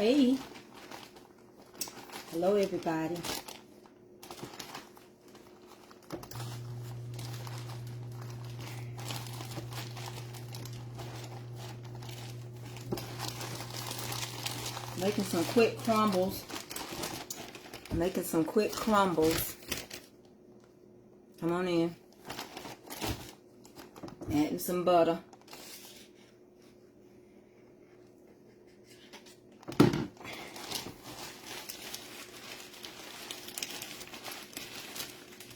Hey, hello everybody. Making some quick crumbles. Making some quick crumbles. Come on in. Adding some butter.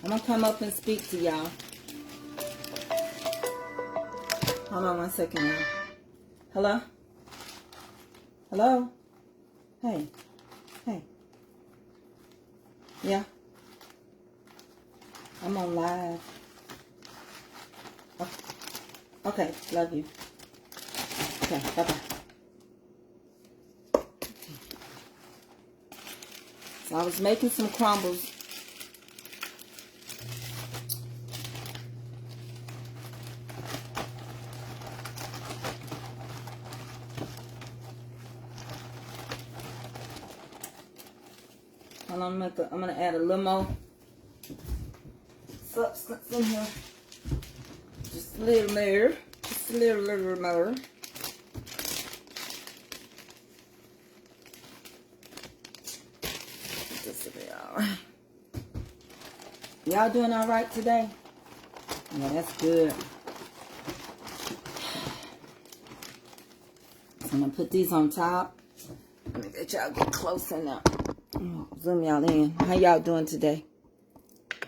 I'm gonna come up and speak to y'all. Hold on one second, y'all. Hello? Hello? Hey. Hey. Yeah? I'm on live. Okay, love you. Okay, bye-bye. So I was making some crumbles. I'm gonna add a little more substance in here. Just a little more. Just a little more. This will be alright. Y'all doing alright today? Yeah, that's good. So I'm gonna put these on top. Let me get y'all get closer now. Zoom y'all in. How y'all doing today?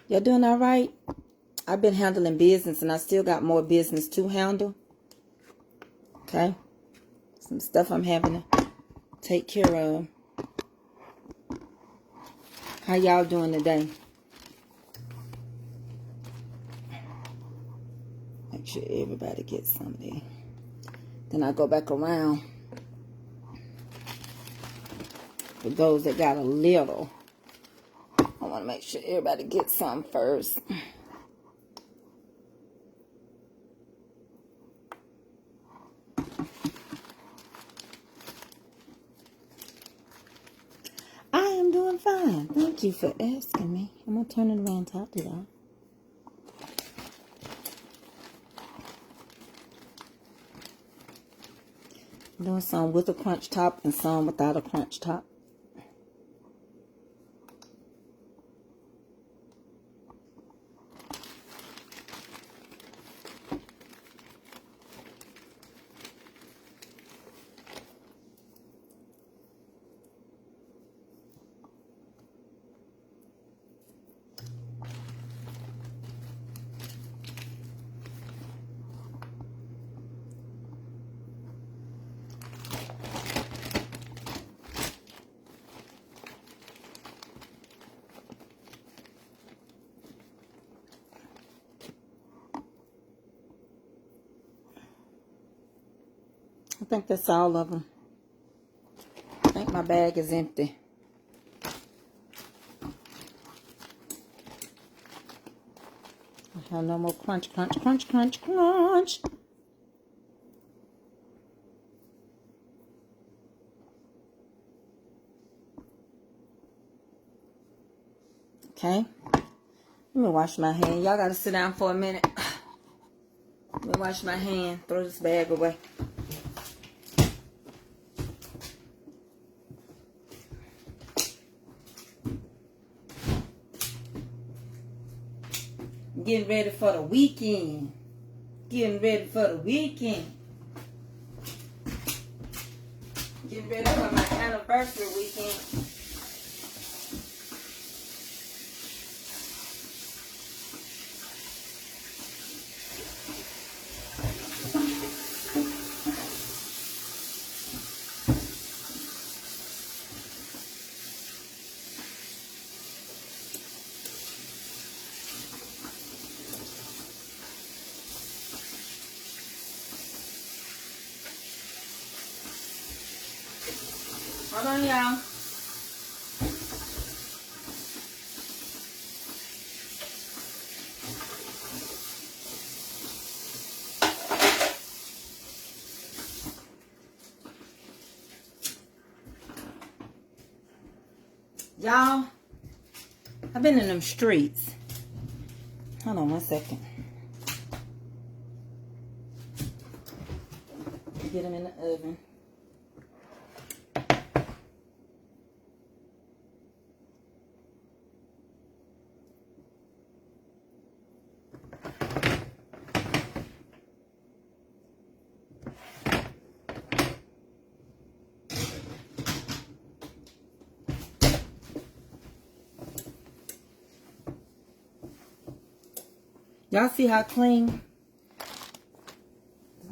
Y'all doing all right? I've been handling business and I still got more business to handle. Okay? Some stuff I'm having to take care of. How y'all doing today? Make sure everybody gets something. Then I go back around. For those that got a little, I want to make sure everybody gets some first. I am doing fine. Thank you for asking me. I'm going to turn it around top to y'all. I'm doing some with a crunch top and some without a crunch top. I think that's all of them. I think my bag is empty. I have no more crunch, crunch, crunch, crunch, crunch. Okay. Let me wash my hand. Y'all got to sit down for a minute. Let me wash my hand. Throw this bag away. Getting ready for the weekend. Getting ready for the weekend. Getting ready for my anniversary weekend. Hold on, y'all. Y'all, I've been in them streets. Hold on 1 second. Get them in the oven. Y'all see how clean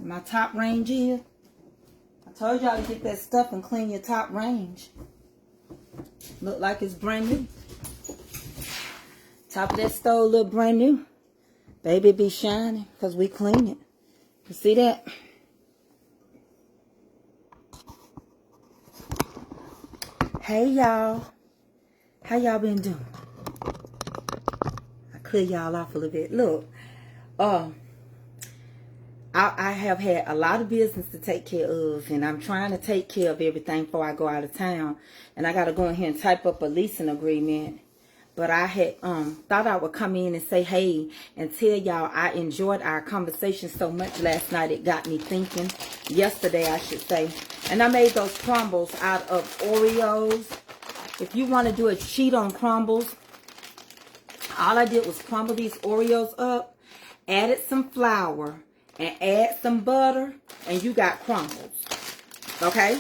my top range is? I told y'all to get that stuff and clean your top range. Look like it's brand new. Top of that stove look brand new. Baby be shining because we clean it. You see that? Hey y'all. How y'all been doing? I clear y'all off a little bit. Look. I have had a lot of business to take care of, and I'm trying to take care of everything before I go out of town. And I got to go in here and type up a leasing agreement. But I had thought I would come in and say hey and tell y'all I enjoyed our conversation so much last night. It got me thinking. Yesterday, I should say. And I made those crumbles out of Oreos. If you want to do a cheat on crumbles, all I did was crumble these Oreos up, added some flour, and add some butter, and you got crumbles. Okay?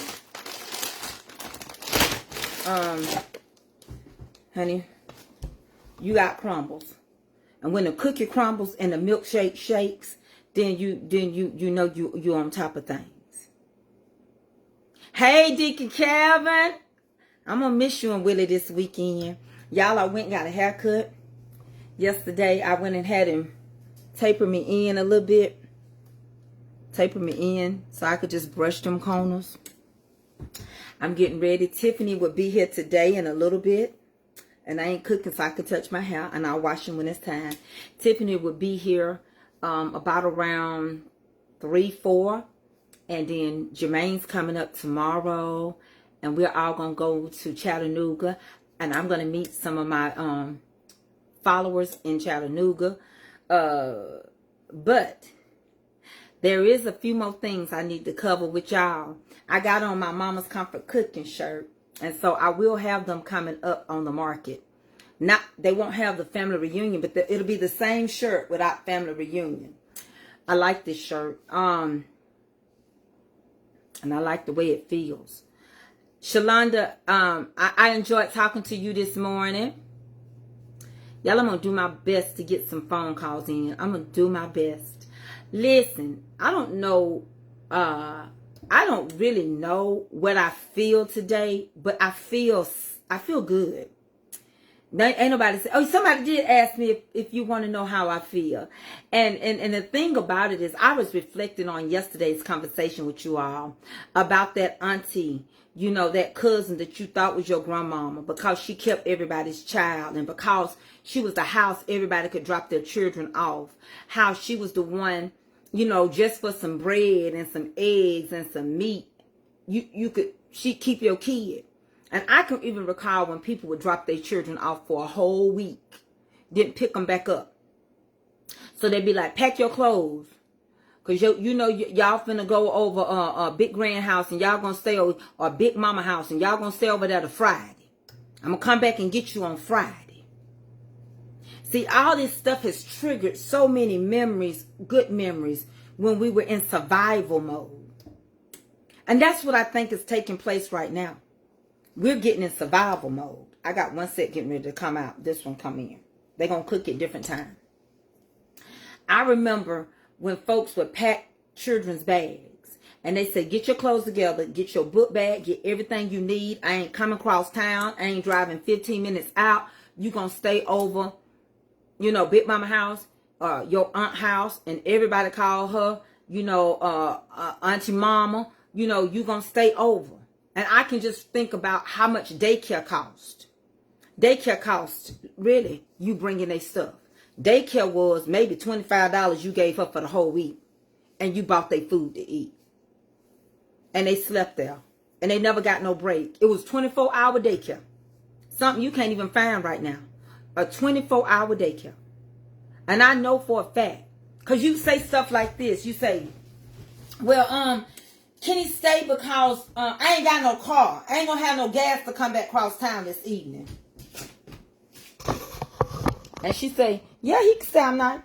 Honey, you got crumbles. And when the cookie crumbles and the milkshake shakes, then you know you on top of things. Hey, Deacon Calvin. I'm gonna miss you and Willie this weekend. Y'all, I went and got a haircut. Yesterday, I went and had him taper me in a little bit. Taper me in so I could just brush them corners. I'm getting ready. Tiffany will be here today in a little bit. And I ain't cooking so I can touch my hair. And I'll wash them when it's time. Tiffany will be here about around 3, 4. And then Jermaine's coming up tomorrow. And we're all going to go to Chattanooga. And I'm going to meet some of my followers in Chattanooga. But there is a few more things I need to cover with y'all. I got on my Mama's Comfort Cooking shirt. And so I will have them coming up on the market. They won't have the family reunion, but it'll be the same shirt without family reunion. I like this shirt. And I like the way it feels. Shalonda, I enjoyed talking to you this morning. Y'all, I'm going to do my best to get some phone calls in. I'm going to do my best. Listen, I don't know, I don't really know what I feel today, but I feel good. Now, ain't nobody say, oh, somebody did ask me if you want to know how I feel. And the thing about it is I was reflecting on yesterday's conversation with you all about that auntie, you know, that cousin that you thought was your grandmama because she kept everybody's child and because she was the house everybody could drop their children off. How she was the one, you know, just for some bread and some eggs and some meat, she'd keep your kid. And I can even recall when people would drop their children off for a whole week, didn't pick them back up. So they'd be like, pack your clothes. Because you know, y'all finna go over a big grand house and y'all gonna stay over, or big mama house and y'all gonna stay over there to Friday. I'm gonna come back and get you on Friday. See, all this stuff has triggered so many memories, good memories, when we were in survival mode. And that's what I think is taking place right now. We're getting in survival mode. I got one set getting ready to come out. This one come in. They're going to cook at different time. I remember when folks would pack children's bags. And they said, get your clothes together. Get your book bag. Get everything you need. I ain't coming across town. I ain't driving 15 minutes out. You going to stay over, you know, Big Mama house, your aunt house. And everybody call her, you know, Auntie Mama. You know, you going to stay over. And I can just think about how much daycare cost. Daycare cost, really, you bringing their stuff. Daycare was maybe $25 you gave her for the whole week. And you bought their food to eat. And they slept there. And they never got no break. It was 24-hour daycare. Something you can't even find right now. A 24-hour daycare. And I know for a fact. Because you say stuff like this. You say, well, can he stay because I ain't got no car. I ain't going to have no gas to come back across town this evening. And she say, yeah, he can stay all night.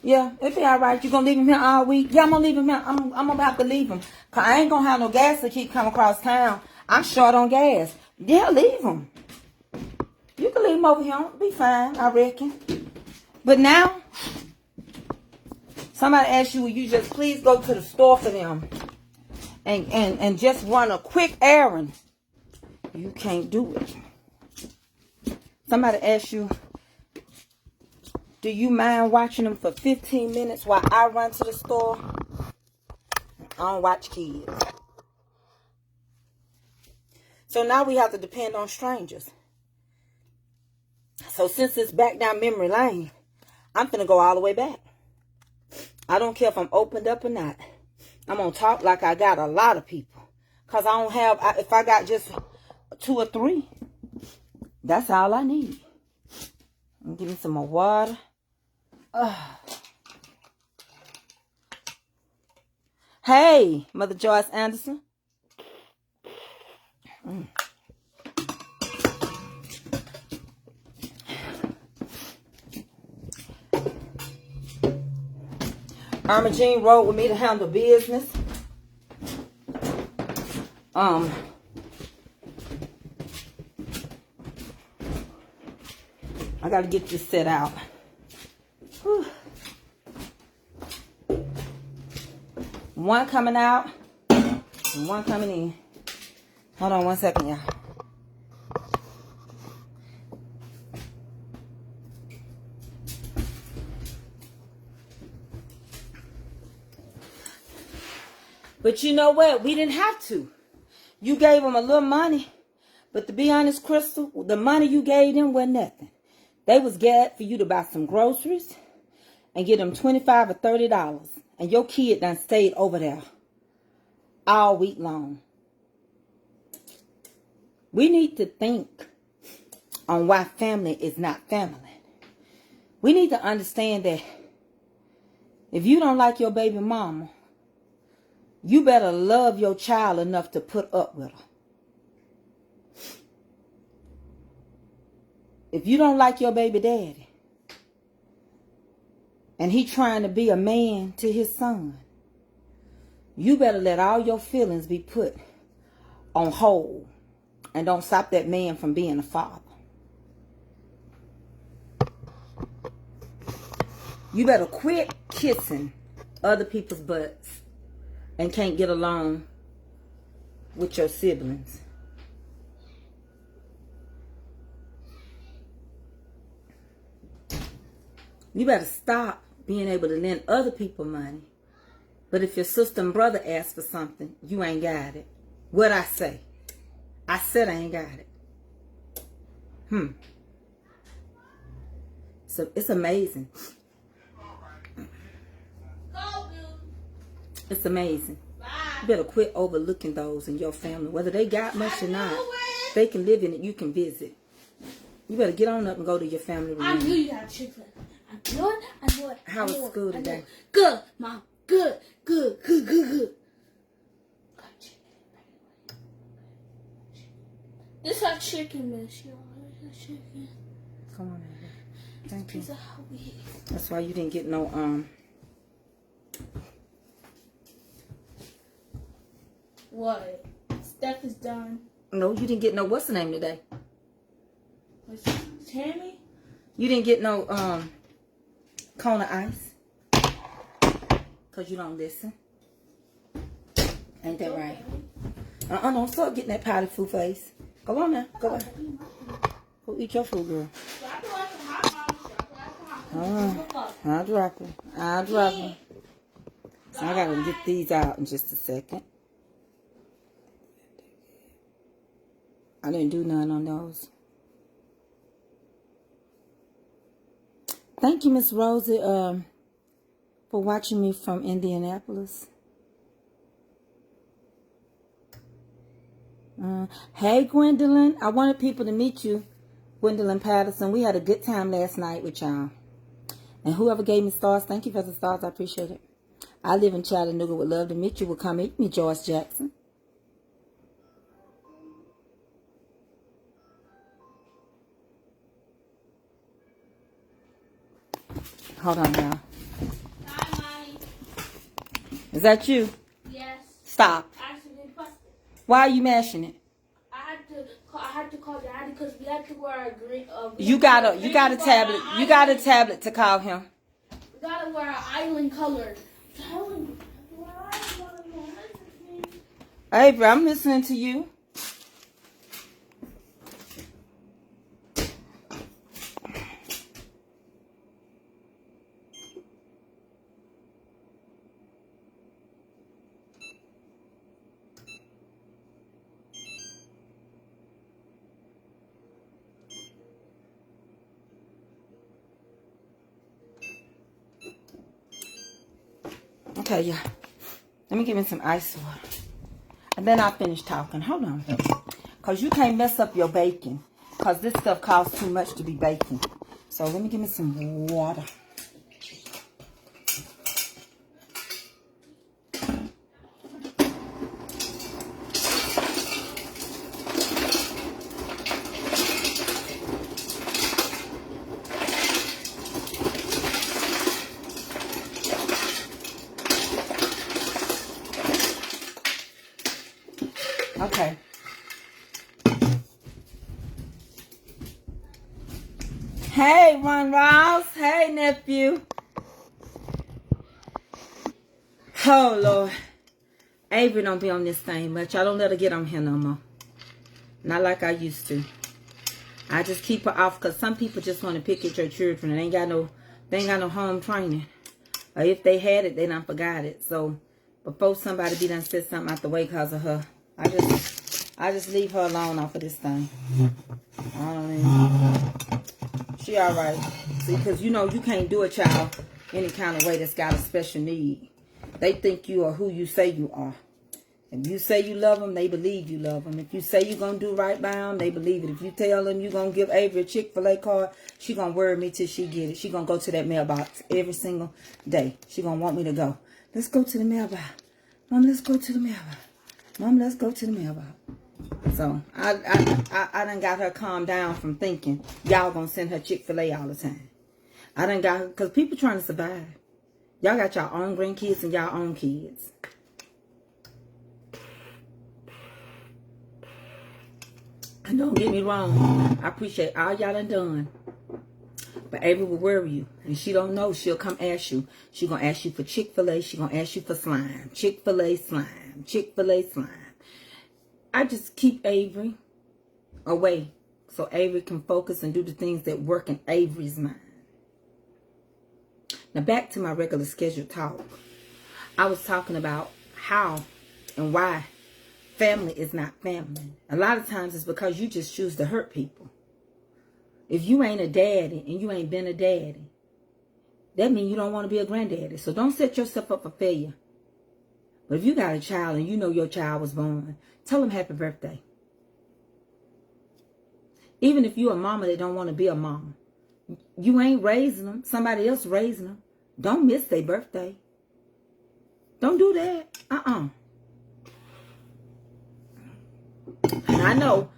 Yeah, it'll be all right. You going to leave him here all week? Yeah, I'm going to leave him here. I'm going to have to leave him. Because I ain't going to have no gas to keep coming across town. I'm short on gas. Yeah, leave him. You can leave him over here. It'll be fine, I reckon. But now, somebody asks you, will you just please go to the store for them and just run a quick errand? You can't do it. Somebody asks you, do you mind watching them for 15 minutes while I run to the store? I don't watch kids. So now we have to depend on strangers. So since it's back down memory lane, I'm finna go all the way back. I don't care if I'm opened up or not. I'm gonna talk like I got a lot of people. Because I don't have, if I got just 2 or 3, that's all I need. Give me some more water. Hey, Mother Joyce Anderson. Irma Jean rode with me to handle business. I gotta get this set out. Whew. One coming out and one coming in. Hold on 1 second, y'all. But you know what? We didn't have to. You gave them a little money. But to be honest, Crystal, the money you gave them was nothing. They was glad for you to buy some groceries and get them $25 or $30. And your kid done stayed over there all week long. We need to think on why family is not family. We need to understand that if you don't like your baby mama, you better love your child enough to put up with her. If you don't like your baby daddy, and he trying to be a man to his son, you better let all your feelings be put on hold. And don't stop that man from being a father. You better quit kissing other people's butts and can't get along with your siblings. You better stop being able to lend other people money. But if your sister and brother ask for something, you ain't got it. What'd I say? I said I ain't got it. So it's amazing. It's amazing. You better quit overlooking those in your family. Whether they got much or not, they can live in it. You can visit. You better get on up and go to your family reunion. I knew you had chicken. I knew it. How was school today? Good, Mom. Good. This is chicken, Miss. Y'all. This is chicken. Come on, baby. Thank you. This is how we eat. That's why you didn't get no What? Steph is done. No, you didn't get no. What's the name today? What's Tammy? You didn't get no cone of ice. Cause you don't listen. Ain't that right? Don't start getting that powdered food face. Go on now. Go back. Go eat your food, girl. I'll drop her. So I gotta get these out in just a second. I didn't do none on those. Thank you, Miss Rosie, for watching me from Indianapolis. Hey, Gwendolyn. I wanted people to meet you. Gwendolyn Patterson. We had a good time last night with y'all. And whoever gave me stars, thank you for the stars. I appreciate it. I live in Chattanooga. Would love to meet you. Would come meet me, Joyce Jackson. Hold on, y'all. Hi, Mommy. Is that you? Yes. Stop. I accidentally pressed it. Why are you mashing it? I had to call Daddy because we had to wear a green. You got a tablet. You got a tablet to call him. We gotta wear an island color. Avery, I'm listening to you. Okay, yeah. Let me give me some ice water. And then I'll finish talking. Hold on. Because you can't mess up your baking. Because this stuff costs too much to be baking. So let me give me some water. Okay. Hey, Ron Ross. Hey, nephew. Oh, Lord. Avery don't be on this thing much. I don't let her get on here no more. Not like I used to. I just keep her off because some people just want to pick at your children and they ain't got no home training. Or if they had it, they done forgot it. So before somebody be done said something out the way because of her, I just leave her alone off of this thing. I don't mean, she all right. See, because you know you can't do a child any kind of way that's got a special need. They think you are who you say you are. If you say you love them, they believe you love them. If you say you're going to do right by them, they believe it. If you tell them you're going to give Avery a Chick-fil-A card, she going to worry me till she get it. She going to go to that mailbox every single day. She going to want me to go. Let's go to the mailbox. Mom, let's go to the mailbox. Mom, let's go to the mailbox. So, I done got her calmed down from thinking y'all going to send her Chick-fil-A all the time. I done got her, because people trying to survive. Y'all got your own grandkids and y'all own kids. And don't get me wrong, I appreciate all y'all done. But Avery will worry you. And she don't know, she'll come ask you. She gonna ask you for Chick-fil-A. She gonna ask you for slime. Chick-fil-A slime. Chick-fil-A slime. I just keep Avery away so Avery can focus and do the things that work in Avery's mind. Now back to my regular scheduled talk. I was talking about how and why family is not family. A lot of times it's because you just choose to hurt people. If you ain't a daddy and you ain't been a daddy, that means you don't want to be a granddaddy. So don't set yourself up for failure. But if you got a child and you know your child was born, tell them happy birthday. Even if you're a mama that don't want to be a mama, you ain't raising them. Somebody else raising them. Don't miss their birthday. Don't do that. And I know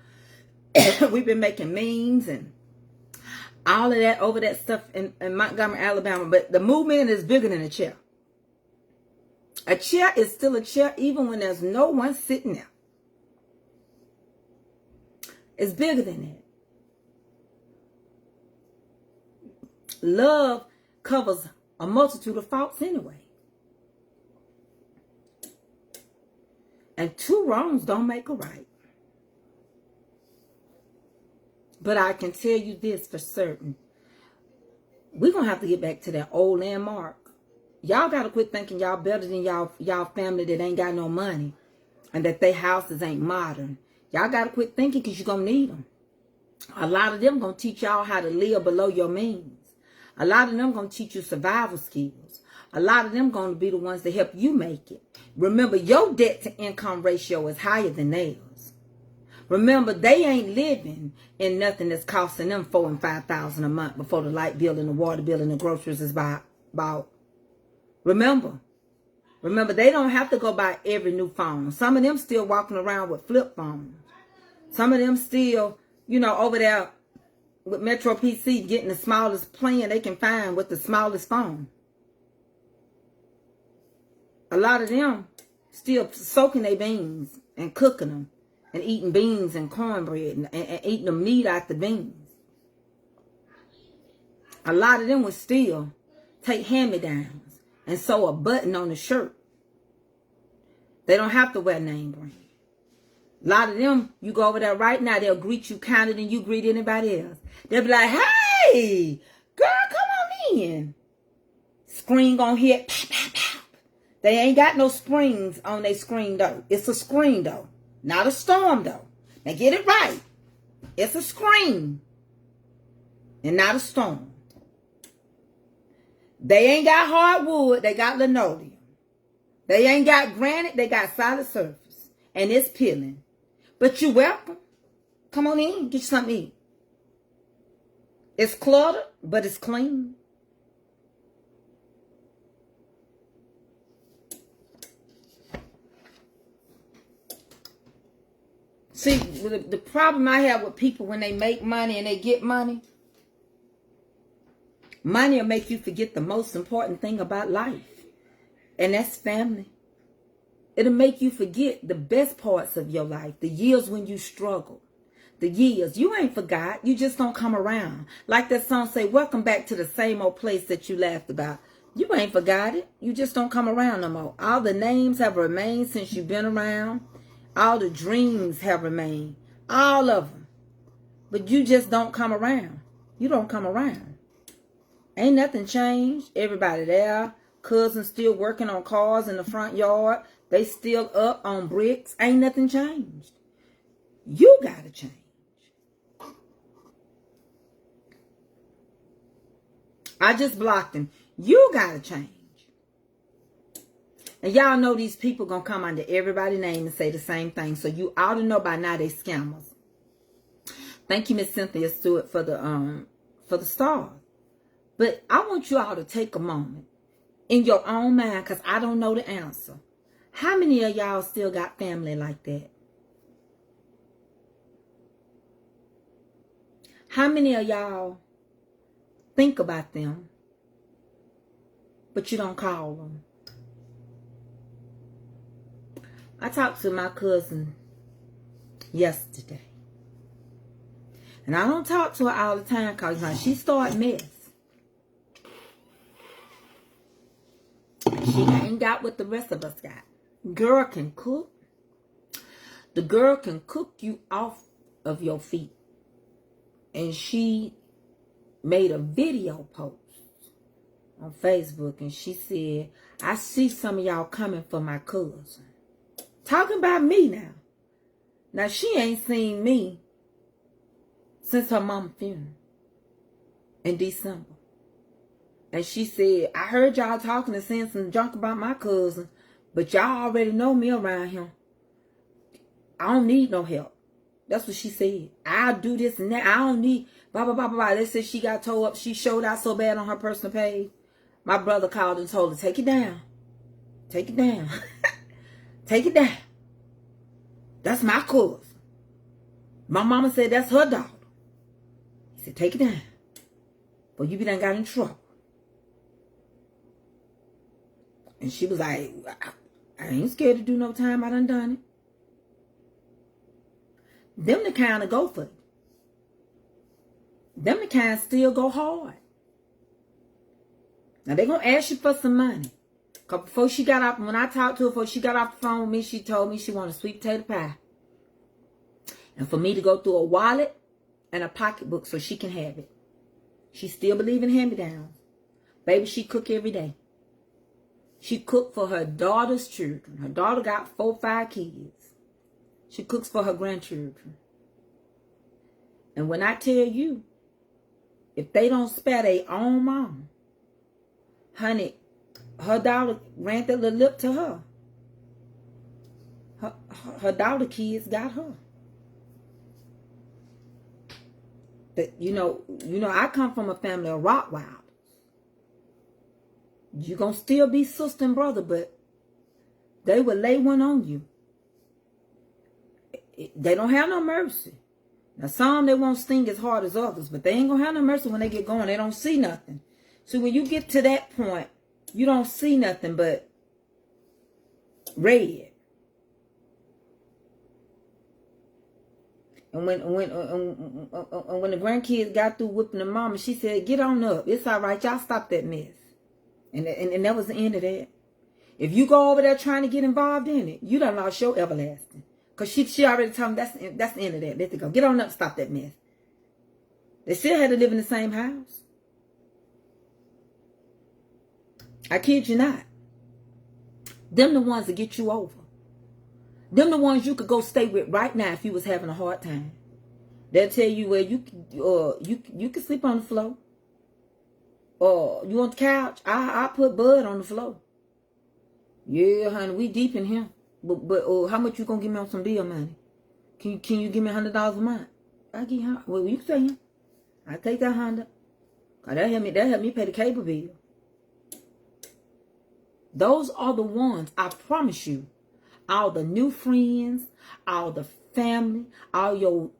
we've been making memes and all of that over that stuff in Montgomery, Alabama. But the movement is bigger than a chair. A chair is still a chair even when there's no one sitting there. It's bigger than that. Love covers a multitude of faults anyway. And two wrongs don't make a right. But I can tell you this for certain. We're going to have to get back to that old landmark. Y'all got to quit thinking y'all better than y'all family that ain't got no money. And that their houses ain't modern. Y'all got to quit thinking because you're going to need them. A lot of them going to teach y'all how to live below your means. A lot of them going to teach you survival skills. A lot of them going to be the ones that help you make it. Remember, your debt to income ratio is higher than theirs. Remember, they ain't living in nothing that's costing them $4,000 and $5,000 a month before the light bill and the water bill and the groceries is bought. Remember, they don't have to go buy every new phone. Some of them still walking around with flip phones. Some of them still, over there with Metro PC getting the smallest plan they can find with the smallest phone. A lot of them still soaking their beans and cooking them and eating beans and cornbread and eating the meat out the beans. A lot of them would still take hand-me-downs and sew a button on the shirt. They don't have to wear name brand. A lot of them, you go over there right now, they'll greet you kinder than you greet anybody else. They'll be like, hey, girl, come on in. Screen gonna hit, pop, pop, pop. They ain't got no springs on their screen though. It's a screen though, not a storm though. Now get it right. It's a screen and not a storm. They ain't got hardwood, they got linoleum. They ain't got granite, they got solid surface. And it's peeling. But you're welcome. Come on in, get you something to eat. It's cluttered, but it's clean. See, the problem I have with people when they make money and they get money, money will make you forget the most important thing about life. And that's family. It'll make you forget the best parts of your life. The years when you struggled. The years. You ain't forgot. You just don't come around. Like that song say, welcome back to the same old place that you laughed about. You ain't forgot it. You just don't come around no more. All the names have remained since you've been around. All the dreams have remained. All of them. But you just don't come around. You don't come around. Ain't nothing changed. Everybody there. Cousins still working on cars in the front yard. They still up on bricks. Ain't nothing changed. You gotta change. I just blocked him. You gotta change. And y'all know these people gonna come under everybody's name and say the same thing. So you ought to know by now they scammers. Thank you, Miss Cynthia Stewart, for the stars. But I want you all to take a moment in your own mind, because I don't know the answer. How many of y'all still got family like that? How many of y'all think about them, but you don't call them? I talked to my cousin yesterday. And I don't talk to her all the time because she start mess. She ain't got what the rest of us got. Girl can cook. The girl can cook you off of your feet. And she made a video post on Facebook. And she said, I see some of y'all coming for my cousin. Talking about me now. Now, she ain't seen me since her mama's funeral in December. And she said, I heard y'all talking and saying some junk about my cousin, but y'all already know me around him. I don't need no help. That's what she said. I'll do this and that. I don't need blah, blah, blah, blah. They said she got tore up. She showed out so bad on her personal page. My brother called and told her, take it down. Take it down. Take it down. That's my cousin. My mama said that's her daughter. He said, take it down. But you be done got in trouble. And she was like, I ain't scared to do no time. I done it. Them the kind of go for it. Them the kind still go hard. Now they gonna ask you for some money. Cause before she got off, when I talked to her, before she got off the phone with me, she told me she wanted a sweet potato pie. And for me to go through a wallet and a pocketbook so she can have it. She still believe in hand-me-downs. Baby, she cook every day. She cooked for her daughter's children. Her daughter got 4, 5 kids. She cooks for her grandchildren. And when I tell you, if they don't spare their own mom, honey, her daughter ran that little lip to her. Her daughter kids got her. That I come from a family of Rottweilers. You gonna still be sister and brother, but they will lay one on you. They don't have no mercy. Now some they won't sting as hard as others, but they ain't gonna have no mercy when they get going. They don't see nothing. So when you get to that point, you don't see nothing but red. And when the grandkids got through whipping the mama, she said, "Get on up. It's all right. Y'all stop that mess." And that was the end of that. If you go over there trying to get involved in it, you done lost your everlasting. Because she already told me that's the end of that. Let it go. Get on up, stop that mess. They still had to live in the same house. I kid you not. Them the ones that get you over. Them the ones you could go stay with right now if you was having a hard time. They'll tell you where you can sleep on the floor. Or you on the couch. I put Bud on the floor. Yeah, honey, we deep in here. But how much you gonna give me on some bill money? Can you give me $100 a month? I give you. Well, you say I take that $100. That help me pay the cable bill. Those are the ones, I promise you, all the new friends, all the family, all your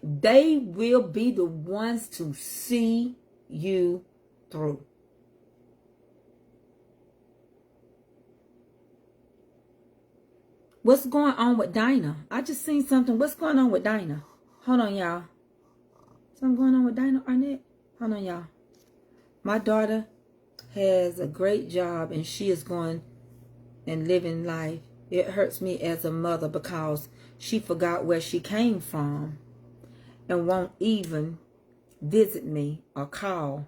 they will be the ones to see you through. What's going on with Dinah? I just seen something. What's going on with Dinah? Hold on, y'all. Something going on with Dinah Arnett? Hold on, y'all. My daughter has a great job and she is going and living life. It hurts me as a mother because she forgot where she came from and won't even visit me or call.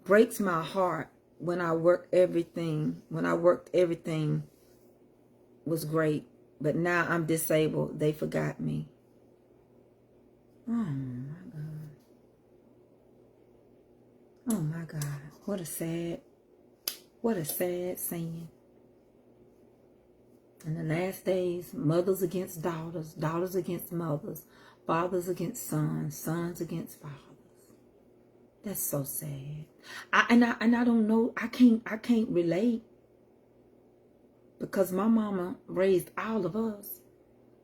Breaks my heart when I worked everything was great, but now I'm disabled. They forgot me. Oh my God. Oh my God. What a sad scene. In the last days, mothers against daughters, daughters against mothers, fathers against sons, sons against fathers. That's so sad. I don't know. I can't relate. Because my mama raised all of us.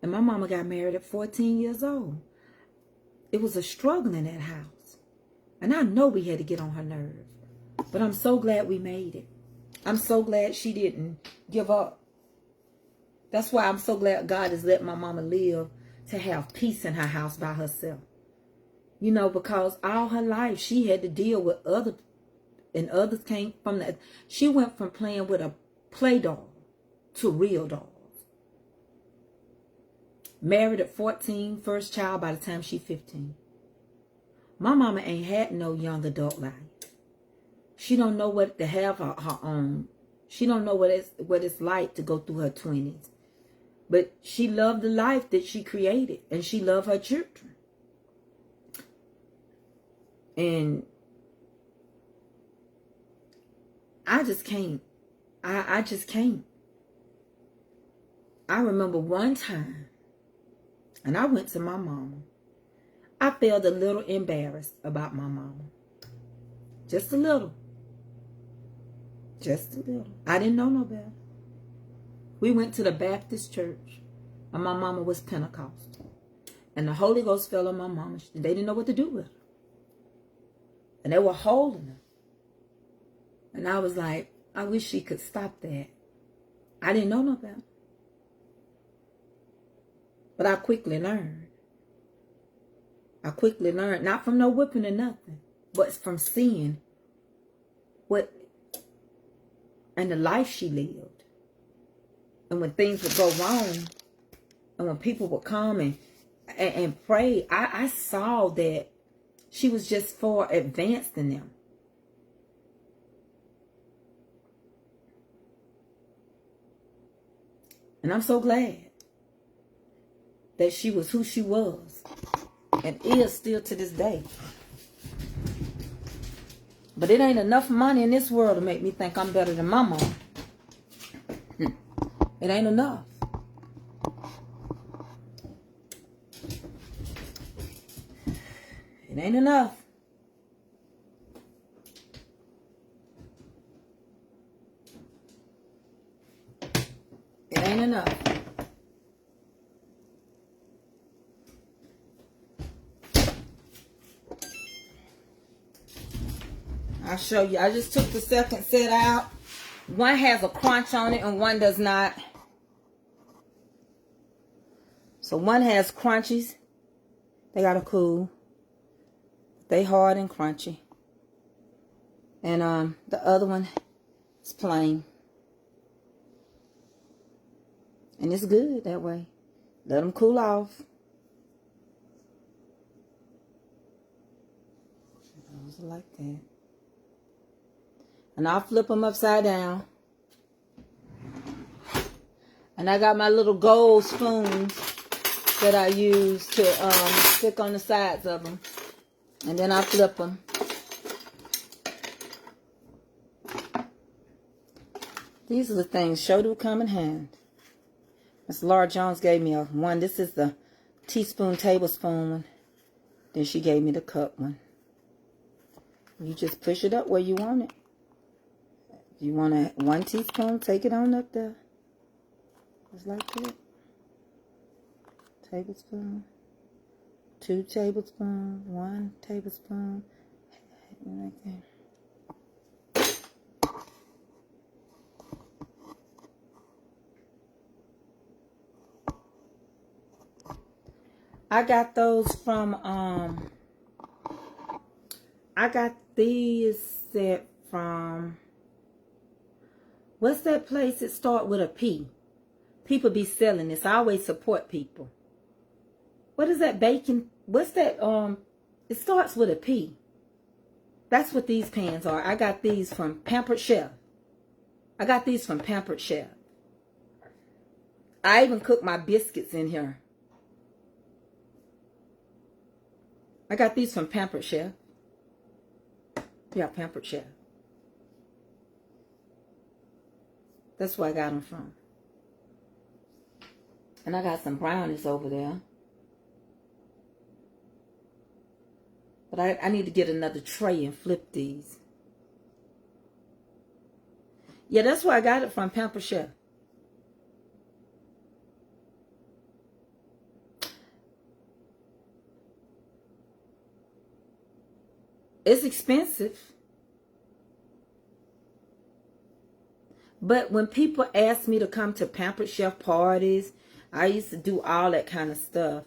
And my mama got married at 14 years old. It was a struggle in that house. And I know we had to get on her nerves. But I'm so glad we made it. I'm so glad she didn't give up. That's why I'm so glad God has let my mama live to have peace in her house by herself. You know, because all her life she had to deal with others. And others came from that. She went from playing with a play doll to real dolls. Married at 14, first child by the time she's 15. My mama ain't had no young adult life. She don't know what to have her own. She don't know what it's like to go through her 20s. But she loved the life that she created. And she loved her children. And I just can't. I just can't. I remember one time, and I went to my mama. I felt a little embarrassed about my mama. Just a little. Just a little. I didn't know no better. We went to the Baptist church, and my mama was Pentecostal. And the Holy Ghost fell on my mama. They didn't know what to do with her. And they were holding her. And I was like, I wish she could stop that. I didn't know no better. But I quickly learned. I quickly learned, not from no whipping or nothing, but from seeing what, and the life she lived. And when things would go wrong, and when people would come and pray, I saw that she was just far advanced than them. And I'm so glad that she was who she was and is still to this day. But it ain't enough money in this world to make me think I'm better than my mom. It ain't enough. It ain't enough. It ain't enough. I'll show you. I just took the second set out. One has a crunch on it and one does not. So one has crunchies. They gotta cool. They hard and crunchy. And the other one is plain. And it's good that way. Let them cool off. Those are like that. And I'll flip them upside down. And I got my little gold spoons that I use to stick on the sides of them. And then I flip them. These are the things sure do come in hand. Miss Laura Jones gave me one. This is the teaspoon, tablespoon one. Then she gave me the cup one. You just push it up where you want it. If you want 1 teaspoon, take it on up there. Just like that. Tablespoon. 2 tablespoons. 1 tablespoon. Like that. I got those from, I got these set from, what's that place that start with a P? People be selling this. I always support people. What is that bacon? What's that, it starts with a P. That's what these pans are. I got these from Pampered Chef. I got these from Pampered Chef. I even cook my biscuits in here. I got these from Pampered Chef. Yeah, Pampered Chef. That's where I got them from. And I got some brownies over there. But I need to get another tray and flip these. Yeah, that's where I got it from, Pampered Chef. It's expensive. But when people ask me to come to Pampered Chef parties, I used to do all that kind of stuff.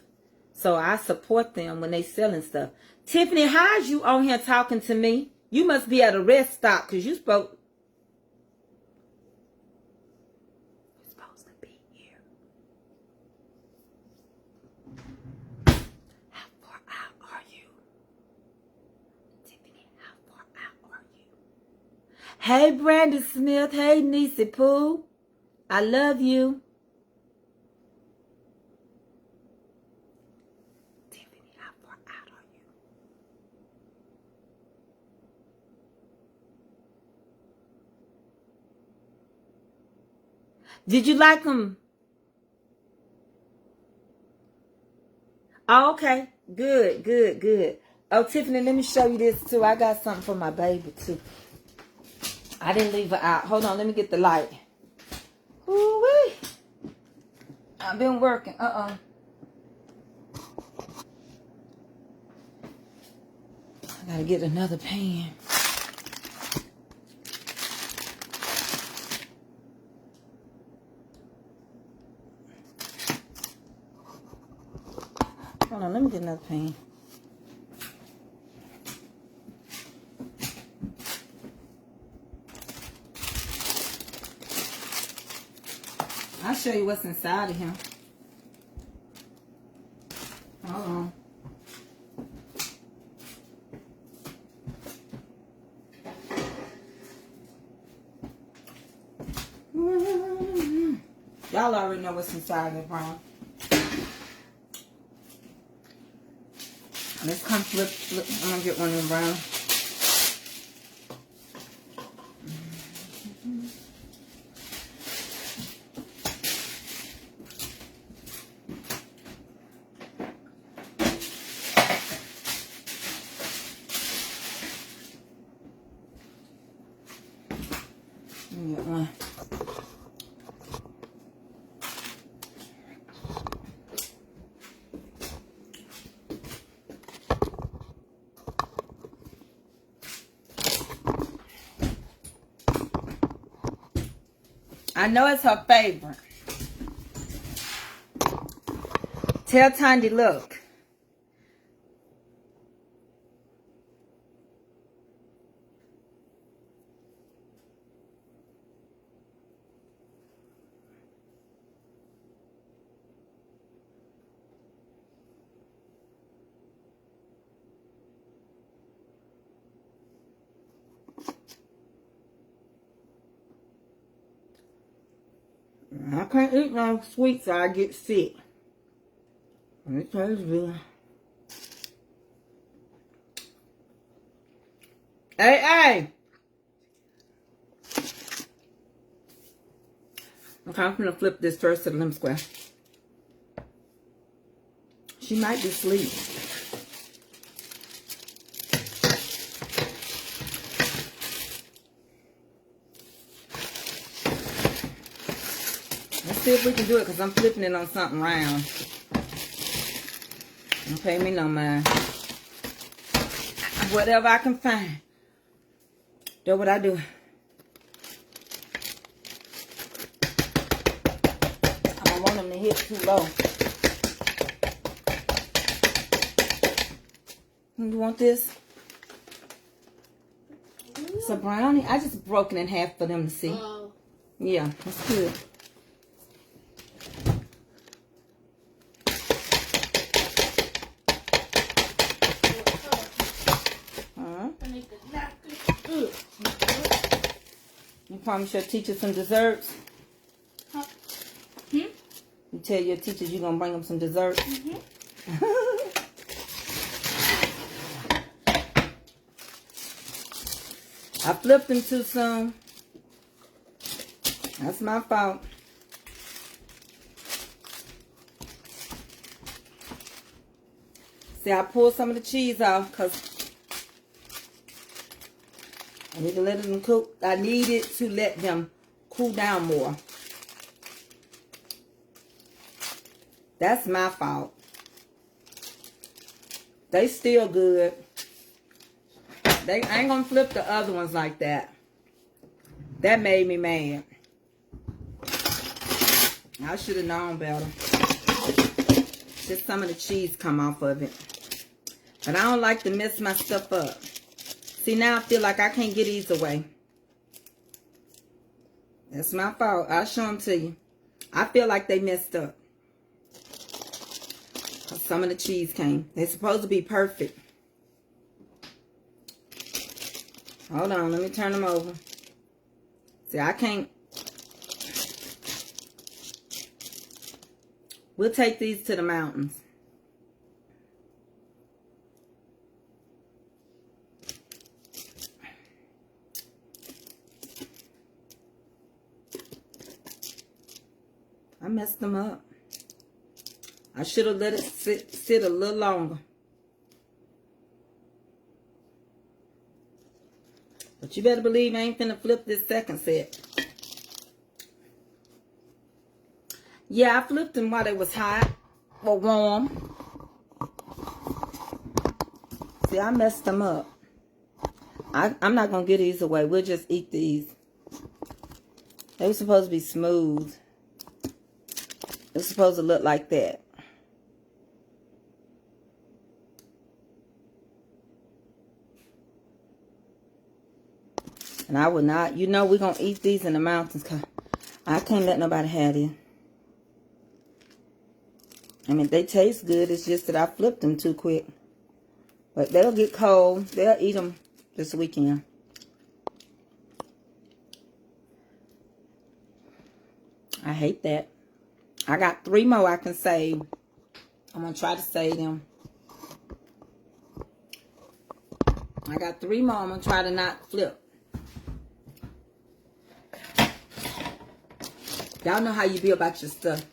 So I support them when they selling stuff. Tiffany, how's you on here talking to me? You must be at a rest stop because you spoke. You're supposed to be here. How far out are you? Tiffany, how far out are you? Hey, Brandon Smith. Hey, Niecy Pooh. I love you. Tiffany, how far out are you? Did you like them? Oh, okay. Good, good, good. Oh, Tiffany, let me show you this too. I got something for my baby too. I didn't leave her out. Hold on, let me get the light. Ooh-wee. I've been working. I gotta get another pan. Hold on, let me get another pan. I'll show you what's inside of him. Hold on. Y'all already know what's inside of the brown. Let's come flip. I'm gonna get one of them brown. Get one. I know it's her favorite. Tell Tandy, look. I can't eat no sweets or I get sick. It tastes good. Hey! Okay, I'm gonna flip this first to the limb square. She might be asleep. Let's see if we can do it because I'm flipping it on something round. Don't pay me no mind. Whatever I can find. That's what I do. I don't want them to hit too low. You want this? It's a brownie. I just broke it in half for them to see. Yeah, that's good. You promise your teacher some desserts? Huh? You tell your teachers you're going to bring them some desserts? I flipped them too soon. That's my fault. See, I pulled some of the cheese off because I need to let them cook. I needed to let them cool down more. That's my fault. They still good. I ain't gonna flip the other ones like that. That made me mad. I should have known better. Just some of the cheese come off of it. But I don't like to mess my stuff up. See, now I feel like I can't get these away. That's my fault. I'll show them to you. I feel like they messed up. Some of the cheese came. They're supposed to be perfect. Hold on. Let me turn them over. See, I can't. We'll take these to the mountains. I messed them up. I should have let it sit a little longer. But you better believe I ain't finna flip this second set. Yeah, I flipped them while they was hot or warm. See, I messed them up. I'm not gonna get these away. We'll just eat these. They were supposed to be smooth. It's supposed to look like that. And I would not, you know, we're going to eat these in the mountains. Cause I can't let nobody have it. I mean, they taste good. It's just that I flipped them too quick. But they'll get cold. They'll eat them this weekend. I hate that. I got 3 more I can save. I'm going to try to save them. I got 3 more. I'm going to try to not flip. Y'all know how you be about your stuff.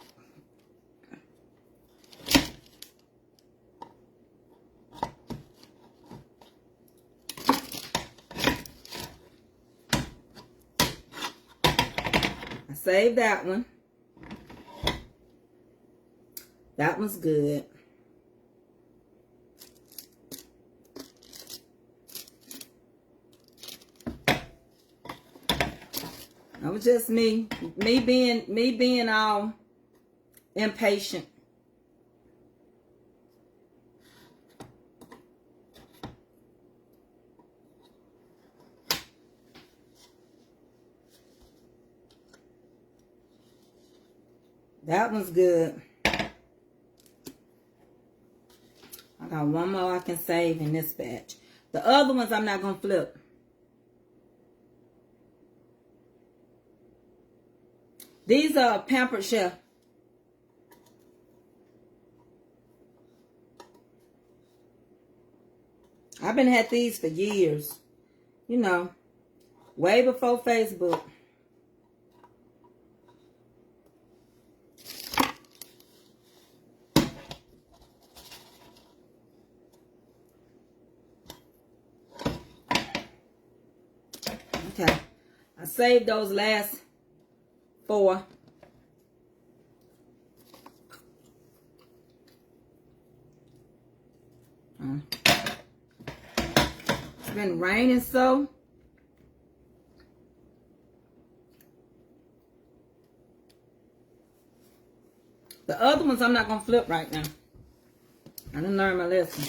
save that one. That one's good. That was just me being all impatient. That one's good. I got one more I can save in this batch. The other ones I'm not going to flip. These are Pampered Chef. I've been had these for years. You know, way before Facebook. Okay, I saved those last 4. It's been raining so. The other ones I'm not going to flip right now. I didn't learn my lesson.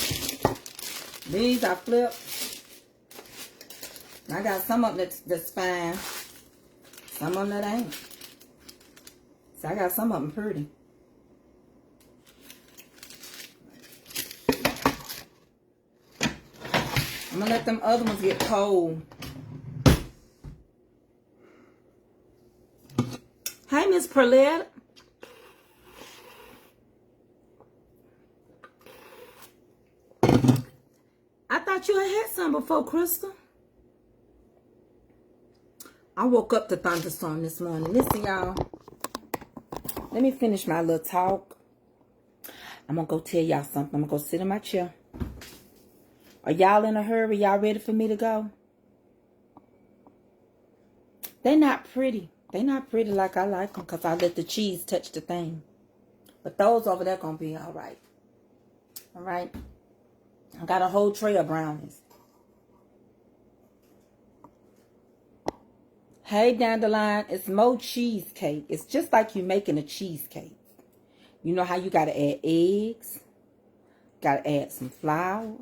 These I flip. I got some of them that's fine. Some of them that ain't. So I got some of them pretty. I'm gonna let them other ones get cold. Hey, Miss Perlette. I thought you had some before, Crystal. I woke up to thunderstorm this morning. Listen, y'all. Let me finish my little talk. I'm going to go tell y'all something. I'm going to go sit in my chair. Are y'all in a hurry? Y'all ready for me to go? They're not pretty. They're not pretty like I like them because I let the cheese touch the thing. But those over there going to be all right. All right? I got a whole tray of brownies. Hey, Dandelion, it's more cheesecake. It's just like you making a cheesecake. You know how you got to add eggs? Got to add some flour.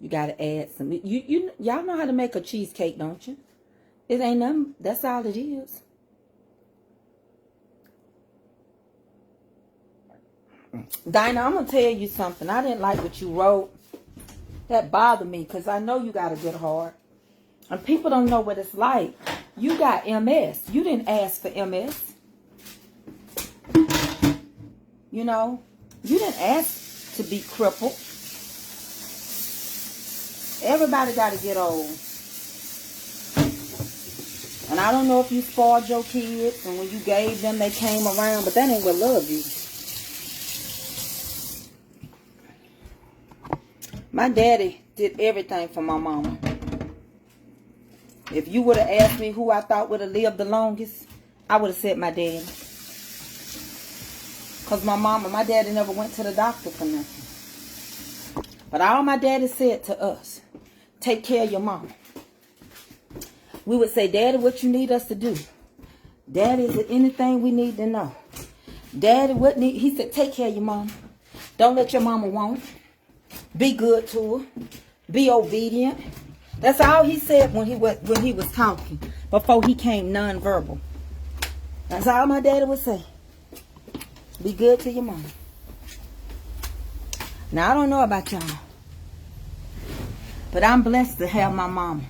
You got to add some... Y'all know how to make a cheesecake, don't you? It ain't nothing. That's all it is. Dinah, I'm going to tell you something. I didn't like what you wrote. That bothered me because I know you got a good heart. And people don't know what it's like. You got MS. You didn't ask for MS. You know, you didn't ask to be crippled. Everybody got to get old. And I don't know if you spoiled your kids and when you gave them, they came around, but that ain't what love is. My daddy did everything for my mama. If you would have asked me who I thought would have lived the longest, I would have said my daddy. Because my daddy never went to the doctor for nothing. But all my daddy said to us, take care of your mama. We would say, Daddy, what you need us to do? Daddy, is there anything we need to know? Daddy, he said, take care of your mama. Don't let your mama want. Be good to her. Be obedient. That's all he said when he was talking before he came nonverbal. That's all my daddy would say. Be good to your mama. Now, I don't know about y'all, but I'm blessed to have my mama.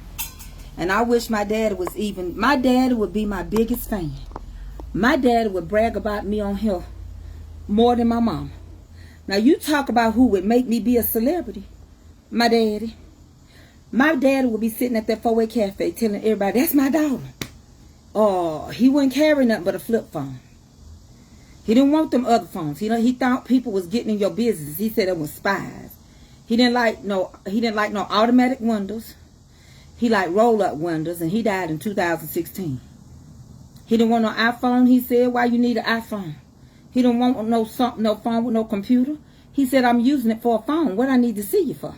And I wish my daddy was even... My daddy would be my biggest fan. My daddy would brag about me on here more than my mama. Now, you talk about who would make me be a celebrity. My daddy. My daddy would be sitting at that 4-way cafe telling everybody, that's my daughter. Oh, he wouldn't carry nothing but a flip phone. He didn't want them other phones. He thought people was getting in your business. He said it was spies. He didn't like no automatic windows. He liked roll-up windows, and he died in 2016. He didn't want no iPhone. He said, why you need an iPhone? He don't want no phone with no computer. He said, I'm using it for a phone. What I need to see you for?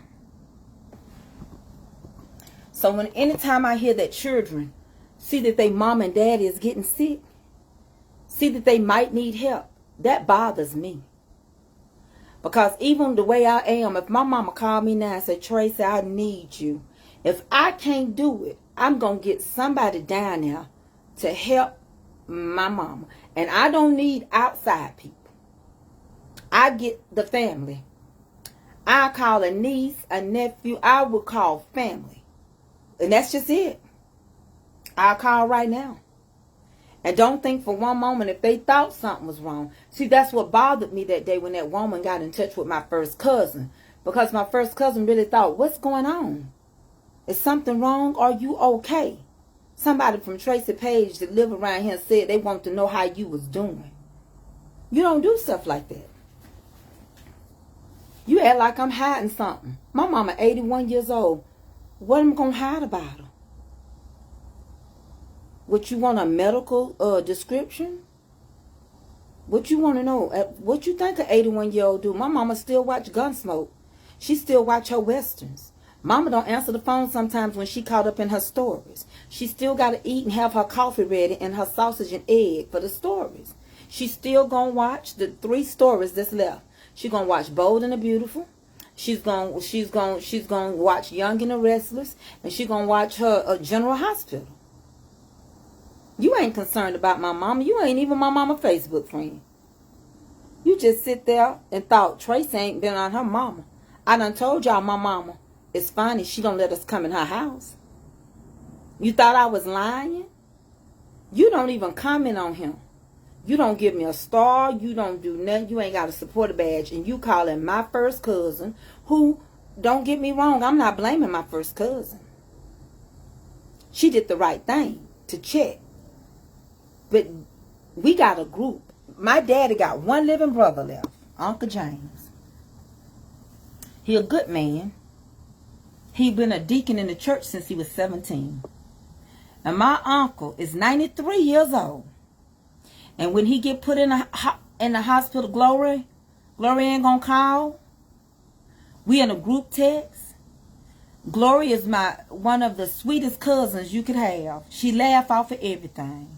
So anytime I hear that children see that their mom and dad is getting sick, see that they might need help, that bothers me. Because even the way I am, if my mama called me now and said, Tracy, I need you. If I can't do it, I'm going to get somebody down there to help my mama. And I don't need outside people. I get the family. I call a niece, a nephew. I would call family. And that's just it. I'll call right now. And don't think for one moment if they thought something was wrong. See, that's what bothered me that day when that woman got in touch with my first cousin. Because my first cousin really thought, what's going on? Is something wrong? Are you okay? Somebody from Tracy Page that live around here said they want to know how you was doing. You don't do stuff like that. You act like I'm hiding something. My mama 81 years old. What am I going to hide about her? What, you want a medical description? What you want to know? What you think an 81-year-old do? My mama still watch Gunsmoke. She still watch her westerns. Mama don't answer the phone sometimes when she caught up in her stories. She still got to eat and have her coffee ready and her sausage and egg for the stories. She's still going to watch the 3 stories that's left. She's going to watch Bold and the Beautiful. She's going to watch Young and the Restless. And she's going to watch her General Hospital. You ain't concerned about my mama. You ain't even my mama Facebook friend. You just sit there and thought Tracy ain't been on her mama. I done told y'all my mama is funny. She don't let us come in her house. You thought I was lying? You don't even comment on him. You don't give me a star. You don't do nothing. You ain't got a supporter badge. And you calling my first cousin, who, don't get me wrong, I'm not blaming my first cousin. She did the right thing to check. But we got a group. My daddy got one living brother left, Uncle James. He a good man. He been a deacon in the church since he was 17. And my uncle is 93 years old. And when he get put in the hospital, Glory ain't gonna call. We in a group text. Glory is one of the sweetest cousins you could have. She laugh off of everything.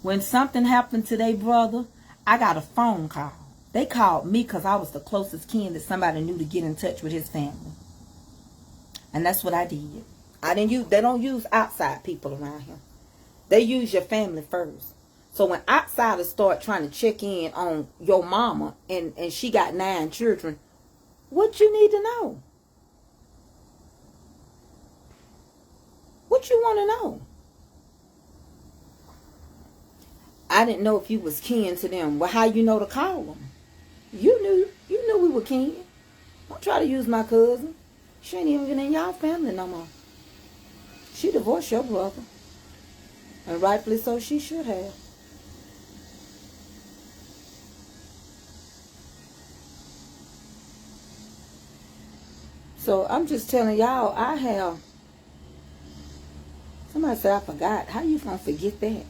When something happened to their brother, I got a phone call. They called me because I was the closest kin that somebody knew to get in touch with his family. And that's what I did. They don't use outside people around here. They use your family first. So when outsiders start trying to check in on your mama and she got 9 children, what you need to know? What you want to know? I didn't know if you was kin to them. Well, how you know to call them? You knew we were kin. Don't try to use my cousin. She ain't even in y'all family no more. She divorced your brother. And rightfully so she should have. So I'm just telling y'all, I have... Somebody said I forgot. How you gonna forget that?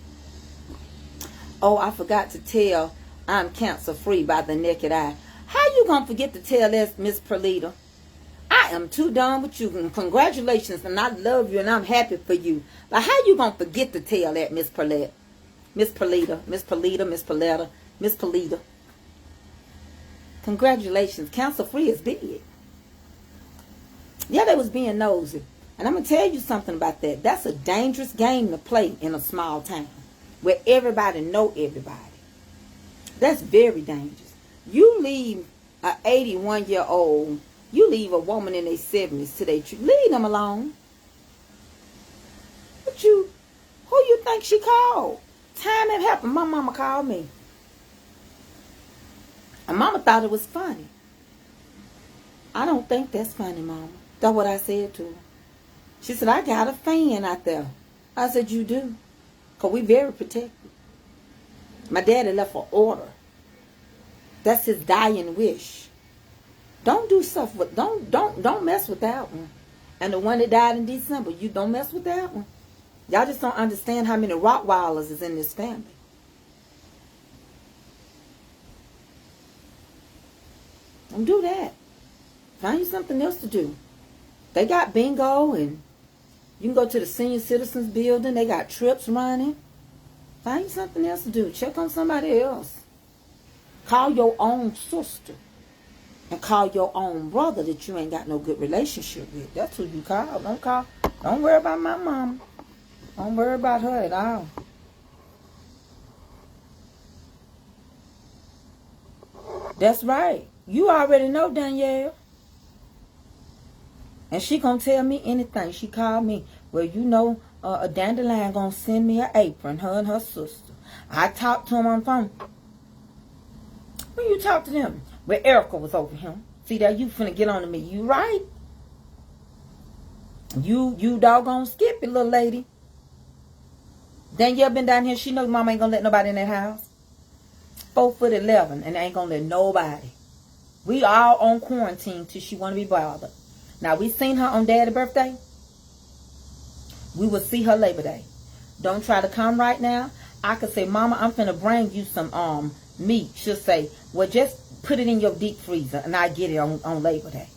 Oh, I forgot to tell I'm cancer free by the naked eye. How you gonna forget to tell that, Miss Perlita? I am too done with you. And congratulations, and I love you, and I'm happy for you. But how you gonna forget to tell that, Miss Perlita? Miss Perlita, Miss Perlita, Miss Perlita, Miss Perlita. Congratulations, cancer free is big. Yeah, they was being nosy. And I'm gonna tell you something about that. That's a dangerous game to play in a small town where everybody know everybody. That's very dangerous. You leave an 81-year-old, you leave a woman in their 70s to their truth. Leave them alone. Who you think she called? Time it happened. My mama called me. And mama thought it was funny. I don't think that's funny, mama. That's what I said to her. She said, I got a fan out there. I said, you do? Because we very protected. My daddy left an order. That's his dying wish. Don't do stuff with, don't mess with that one. And the one that died in December, you don't mess with that one. Y'all just don't understand how many Rottweilers is in this family. Don't do that. Find you something else to do. They got bingo, and you can go to the senior citizens building. They got trips running. Find you something else to do. Check on somebody else. Call your own sister. And call your own brother that you ain't got no good relationship with. That's who you call. Don't worry about my mama. Don't worry about her at all. That's right. You already know Danielle. And she gonna tell me anything. She called me. Well, you know, a dandelion gonna send me an apron, her and her sister. I talked to him on the phone. When you talk to them? Well, Erica was over him. See that you finna get on to me. You right? You doggone skip it, little lady. Danielle been down here. She knows mama ain't gonna let nobody in that house. 4'11", and ain't gonna let nobody. We all on quarantine till she wanna be bothered. Now we seen her on Daddy's birthday. We will see her Labor Day. Don't try to come right now. I could say, Mama, I'm finna bring you some meat. She'll say, well, just put it in your deep freezer and I get it on Labor Day.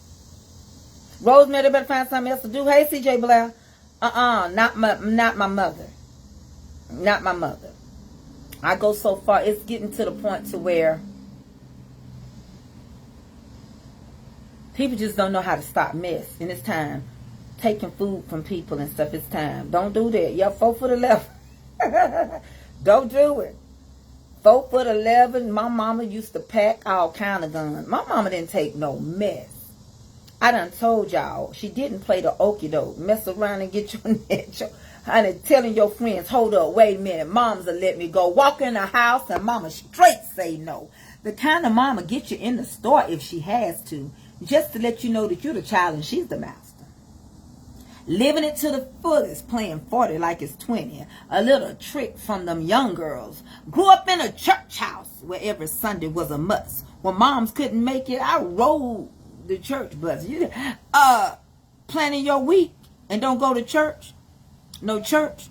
Rosemary, better find something else to do. Hey, CJ Blair. Not my mother. Not my mother. I go so far, it's getting to the point to where people just don't know how to stop mess. And it's time. Taking food from people and stuff, it's time. Don't do that. You're 4'11". Don't do it. 4'11". My mama used to pack all kind of guns. My mama didn't take no mess. I done told y'all, she didn't play the okie doke. Mess around and get your neck. Honey, telling your friends, hold up, wait a minute. Mom's will let me go. Walk in the house and mama straight say no. The kind of mama get you in the store if she has to. Just to let you know that you're the child and she's the master. Living it to the fullest, playing 40 like it's 20. A little trick from them young girls. Grew up in a church house where every Sunday was a must. When moms couldn't make it, I rode the church bus. Planning your week and don't go to church. No church.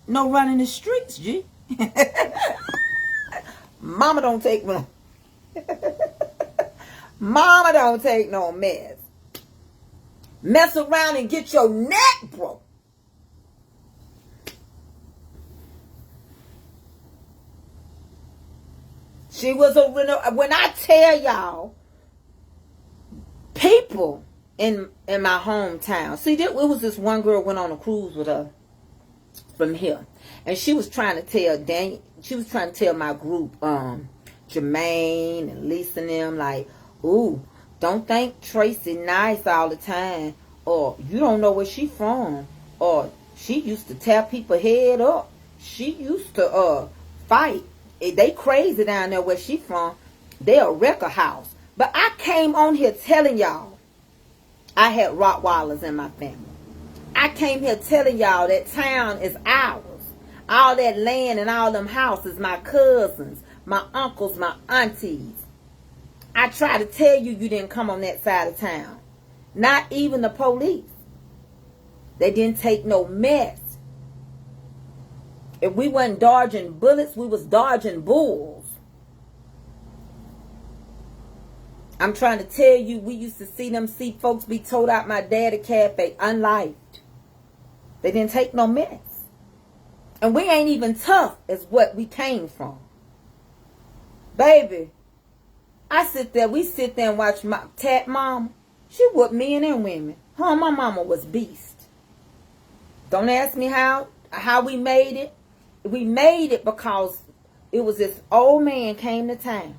No running the streets, G. Mama don't take no. Mama don't take no mess. Mess around and get your neck broke. She was when I tell y'all, people in my hometown. See, it was this one girl went on a cruise with her from here, and she was trying to tell Daniel. She was trying to tell my group, Jermaine and Lisa and them, like, ooh, don't think Tracy nice all the time, or you don't know where she from, or she used to tear people head up. She used to fight. They crazy down there where she from. They a wrecker house. But I came on here telling y'all I had Rottweilers in my family. I came here telling y'all that town is ours. All that land and all them houses, my cousins, my uncles, my aunties. I try to tell you, you didn't come on that side of town. Not even the police. They didn't take no mess. If we wasn't dodging bullets, we was dodging bulls. I'm trying to tell you, we used to see folks be towed out my daddy cafe unlived. They didn't take no mess. And we ain't even tough as what we came from. Baby, we sit there and watch my Tat mama. She whooped men and women. Her and my mama was beast. Don't ask me how we made it. We made it because it was this old man came to town.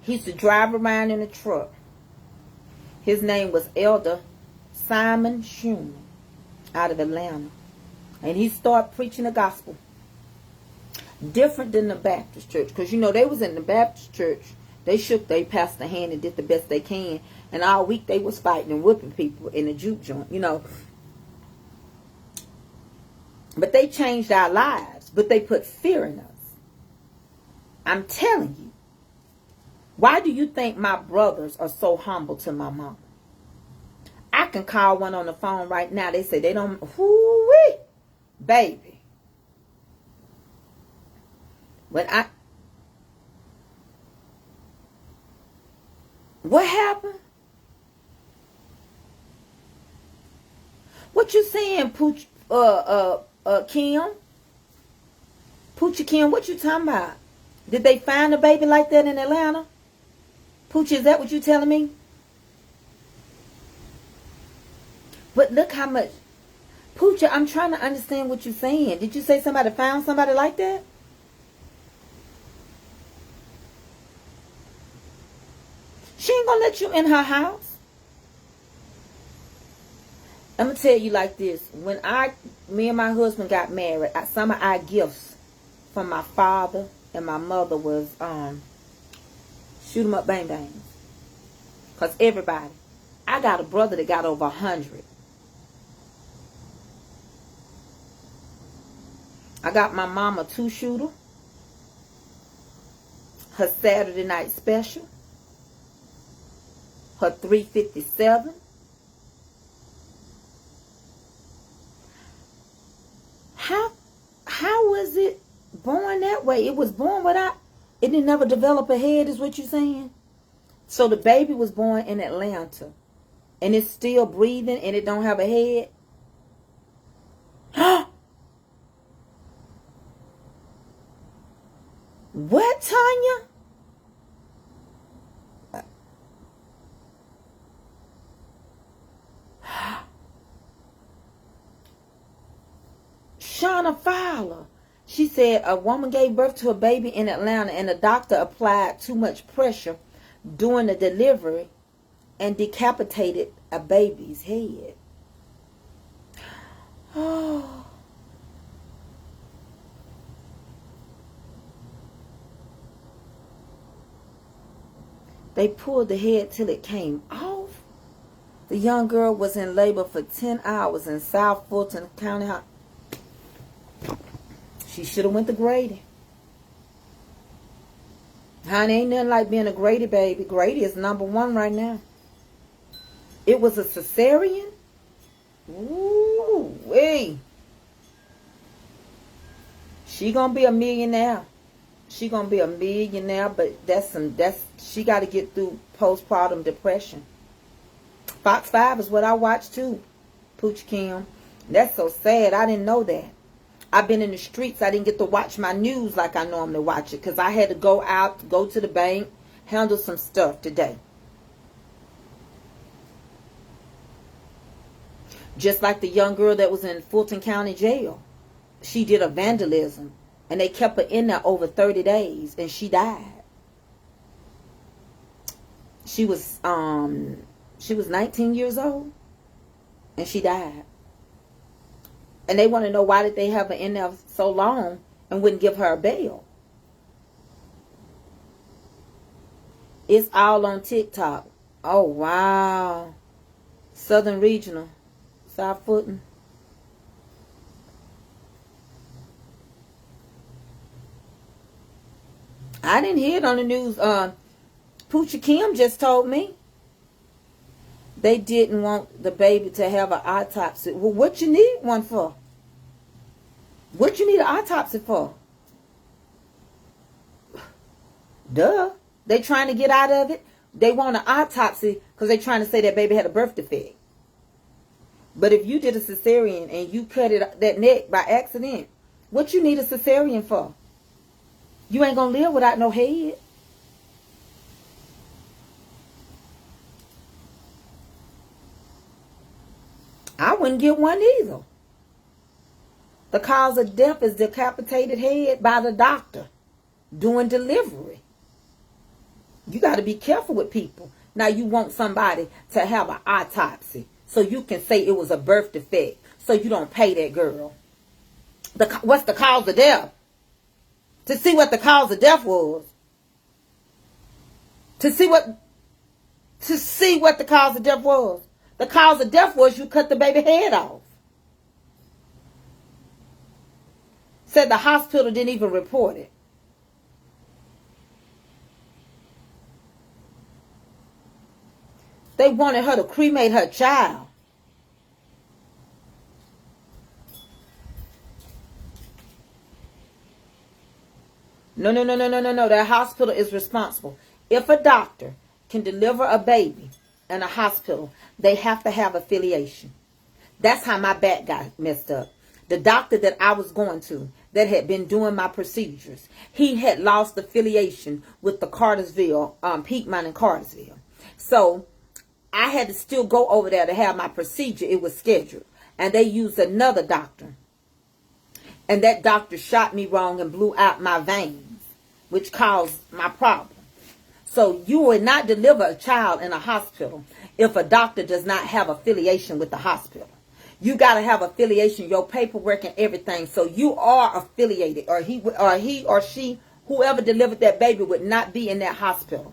He used to drive around in a truck. His name was Elder Simon Schumann out of Atlanta. And he started preaching the gospel. Different than the Baptist church. Because, they was in the Baptist church. They shook their pastor hand and did the best they can. And all week they was fighting and whipping people in the juke joint, But they changed our lives. But they put fear in us. I'm telling you. Why do you think my brothers are so humble to my mama? I can call one on the phone right now. They say they don't. Whoo-wee. Baby. What happened? What you saying, Pooch, Kim? Poochie Kim, what you talking about? Did they find a baby like that in Atlanta? Poochie, is that what you telling me? But look how much. Poochie, I'm trying to understand what you're saying. Did you say somebody found somebody like that? She ain't gonna let you in her house. I'm gonna tell you like this. When me and my husband got married, some of our gifts from my father and my mother was shoot 'em up bang bangs. Cause everybody, I got a brother that got over 100. I got my mama 2-shooter, her Saturday night special, her 357. How was it born that way? It was born without, it didn't never develop a head, is what you're saying? So the baby was born in Atlanta, and it's still breathing, and it don't have a head? What, Tanya? Shauna Fowler. She said a woman gave birth to a baby in Atlanta, and the doctor applied too much pressure during the delivery and decapitated a baby's head. Oh. They pulled the head till it came off. The young girl was in labor for 10 hours in South Fulton County. She should have went to Grady. Honey, ain't nothing like being a Grady baby. Grady is #1 right now. It was a cesarean? Ooh, wee. She gonna be a millionaire. She gonna be a millionaire, but she gotta get through postpartum depression. Fox 5 is what I watch too, Pooch Kim. That's so sad. I didn't know that. I've been in the streets. I didn't get to watch my news like I normally watch it because I had to go out, go to the bank, handle some stuff today. Just like the young girl that was in Fulton County Jail. She did a vandalism, and they kept her in there over 30 days, and she died. She was 19 years old, and she died. And they want to know, why did they have her in there so long and wouldn't give her a bail? It's all on TikTok. Oh, wow. Southern Regional. South Fulton. I didn't hear it on the news. Poochie Kim just told me. They didn't want the baby to have an autopsy. Well, what you need one for? What you need an autopsy for? Duh. They trying to get out of it. They want an autopsy because they trying to say that baby had a birth defect. But if you did a cesarean and you cut that neck by accident, what you need a cesarean for? You ain't gonna live without no head. I wouldn't get one either. The cause of death is decapitated head by the doctor doing delivery. You got to be careful with people. Now you want somebody to have an autopsy so you can say it was a birth defect, so you don't pay that girl. What's the cause of death? To see what the cause of death was. To see what the cause of death was. The cause of death was you cut the baby head off. Said the hospital didn't even report it. They wanted her to cremate her child. No, no, no, no, no, no, no. That hospital is responsible. If a doctor can deliver a baby in a hospital, they have to have affiliation. That's how my back got messed up. The doctor that I was going to, that had been doing my procedures, he had lost affiliation with the Cartersville, Piedmont and Cartersville. So I had to still go over there to have my procedure. It was scheduled. And they used another doctor. And that doctor shot me wrong and blew out my veins, which caused my problem. So you would not deliver a child in a hospital if a doctor does not have affiliation with the hospital. You got to have affiliation, your paperwork and everything. So you are affiliated, or he or she, whoever delivered that baby, would not be in that hospital.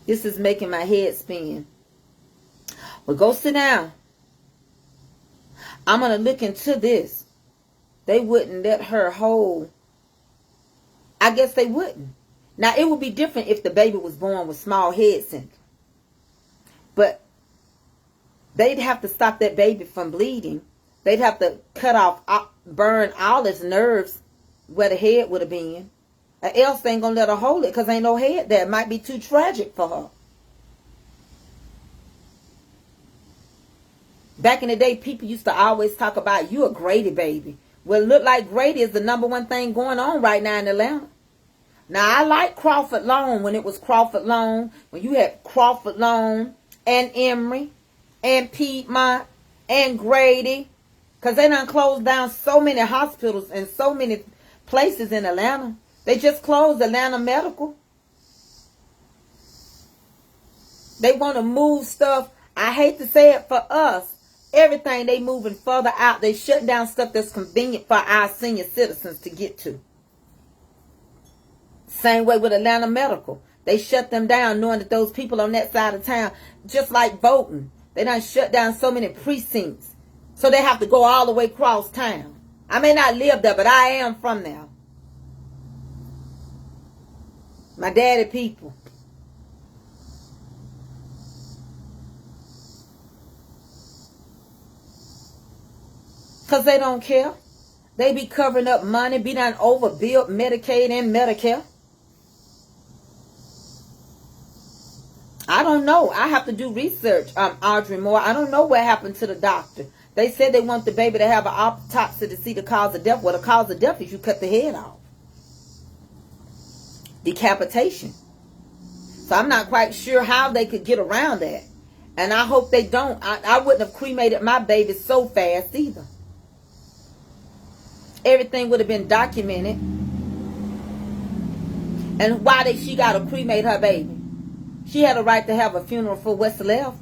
This is making my head spin. Well, go sit down. I'm going to look into this. They wouldn't let her hold. I guess they wouldn't. Now, it would be different if the baby was born with small head syndrome. But they'd have to stop that baby from bleeding. They'd have to cut off, burn all its nerves where the head would have been. Or else they ain't going to let her hold it because ain't no head there. It might be too tragic for her. Back in the day, people used to always talk about, you a Grady baby. Well, it look like Grady is the #1 thing going on right now in Atlanta. Now, I like Crawford Loan when it was Crawford Loan. When you had Crawford Loan and Emory and Piedmont and Grady. Because they done closed down so many hospitals and so many places in Atlanta. They just closed Atlanta Medical. They want to move stuff. I hate to say it for us. Everything they moving further out. They shut down stuff that's convenient for our senior citizens to get to. Same way with Atlanta Medical. They shut them down knowing that those people on that side of town, just like voting, they done shut down so many precincts. So they have to go all the way across town. I may not live there, but I am from there. My daddy people. Because they don't care. They be covering up money, be done overbilled Medicaid and Medicare. I don't know. I have to do research, Audrey Moore. I don't know what happened to the doctor. They said they want the baby to have an autopsy to see the cause of death. Well, the cause of death is you cut the head off. Decapitation. So I'm not quite sure how they could get around that. And I hope they don't. I wouldn't have cremated my baby so fast either. Everything would have been documented. And why she got to cremate her baby? She had a right to have a funeral for what's left.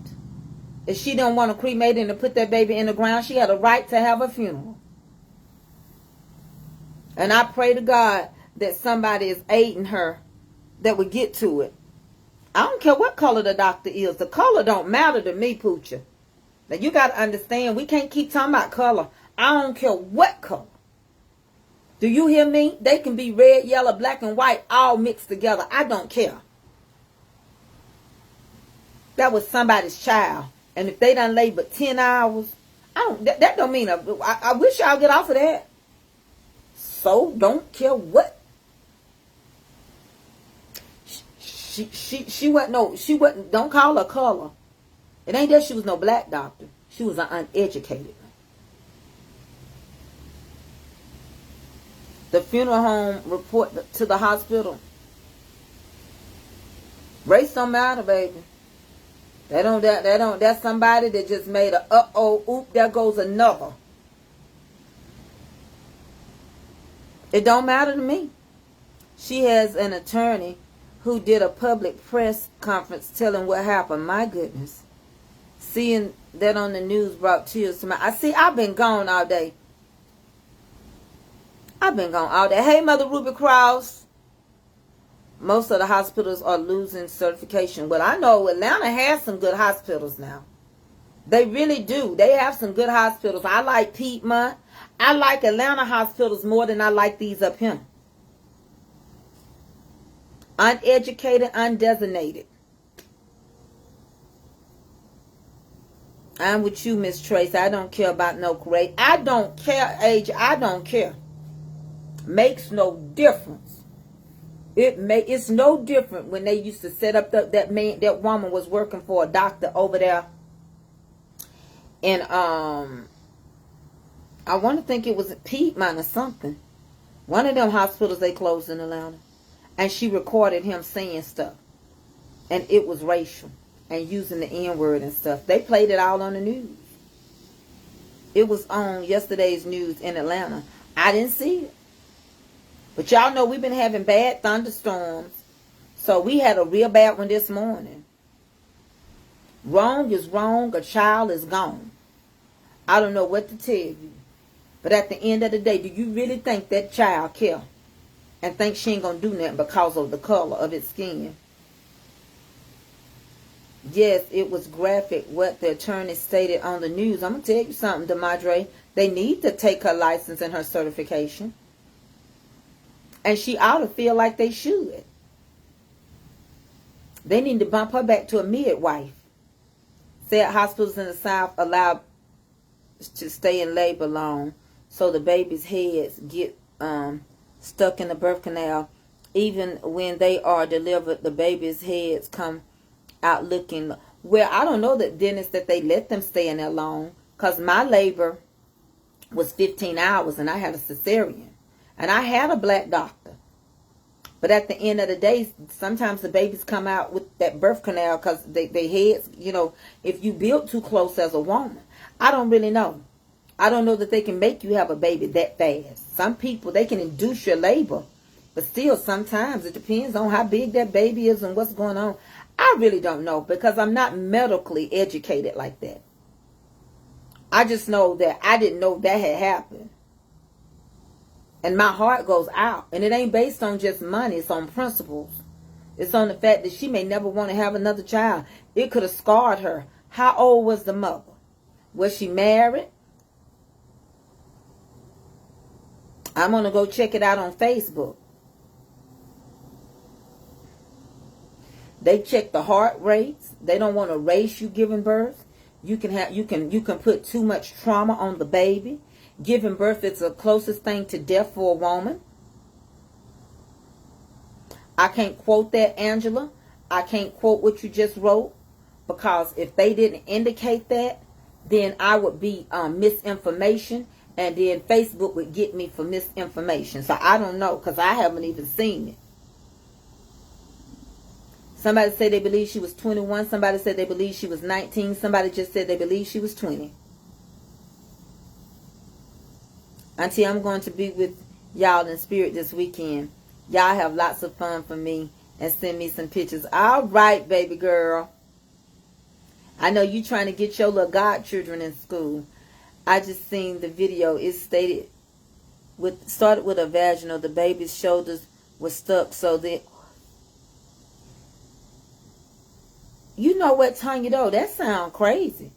If she didn't want to cremate it and put that baby in the ground, she had a right to have a funeral. And I pray to God that somebody is aiding her that would get to it. I don't care what color the doctor is. The color don't matter to me, Poocha. Now, you got to understand, we can't keep talking about color. I don't care what color. Do you hear me? They can be red, yellow, black, and white all mixed together. I don't care. That was somebody's child. And if they done labored 10 hours, that don't mean, I wish y'all get off of that. So, don't care what. She wasn't, don't call her color. It ain't that she was no black doctor. She was an uneducated one. The funeral home report to the hospital. Race don't matter, baby. That's somebody that just made a oop, there goes another. It don't matter to me. She has an attorney who did a public press conference telling what happened. My goodness. Seeing that on the news brought tears to my eyes. I've been gone all day. Hey, Mother Ruby Cross. Most of the hospitals are losing certification. Well, I know Atlanta has some good hospitals now. They really do. They have some good hospitals. I like Piedmont. I like Atlanta hospitals more than I like these up here. Uneducated, undesignated. I'm with you, Miss Tracy. I don't care about no grade. I don't care age. I don't care. Makes no difference. It's no different when they used to set up that woman was working for a doctor over there. And I want to think it was Piedmont or something. One of them hospitals they closed in Atlanta. And she recorded him saying stuff. And it was racial. And using the N-word and stuff. They played it all on the news. It was on yesterday's news in Atlanta. I didn't see it. But y'all know we've been having bad thunderstorms. So we had a real bad one this morning. Wrong is wrong. A child is gone. I don't know what to tell you. But at the end of the day, do you really think that child care? And think she ain't going to do nothing because of the color of its skin? Yes, it was graphic what the attorney stated on the news. I'm going to tell you something, DeMadre. They need to take her license and her certification. And she ought to feel like they should. They need to bump her back to a midwife. Said hospitals in the South allow to stay in labor long so the baby's heads get stuck in the birth canal. Even when they are delivered, the baby's heads come out looking. Well, I don't know that dentists that they let them stay in there long, because my labor was 15 hours and I had a cesarean. And I had a black doctor. But at the end of the day, sometimes the babies come out with that birth canal because they heads, you know, if you build too close as a woman. I don't really know. I don't know that they can make you have a baby that fast. Some people, they can induce your labor. But still, sometimes it depends on how big that baby is and what's going on. I really don't know because I'm not medically educated like that. I just know that I didn't know that had happened. And my heart goes out. And it ain't based on just money. It's on principles. It's on the fact that she may never want to have another child. It could have scarred her. How old was the mother? Was she married? I'm going to go check it out on Facebook. They check the heart rates. They don't want to race you giving birth. You can put too much trauma on the baby. Giving birth is the closest thing to death for a woman. I can't quote that, Angela. I can't quote what you just wrote. Because if they didn't indicate that, then I would be misinformation. And then Facebook would get me for misinformation. So I don't know because I haven't even seen it. Somebody said they believe she was 21. Somebody said they believe she was 19. Somebody just said they believe she was 20. Auntie, I'm going to be with y'all in spirit this weekend. Y'all have lots of fun for me and send me some pictures. All right, baby girl. I know you trying to get your little godchildren in school. I just seen the video. It started with a vaginal. The baby's shoulders were stuck so that, you know what, Tanya, though, that sound crazy.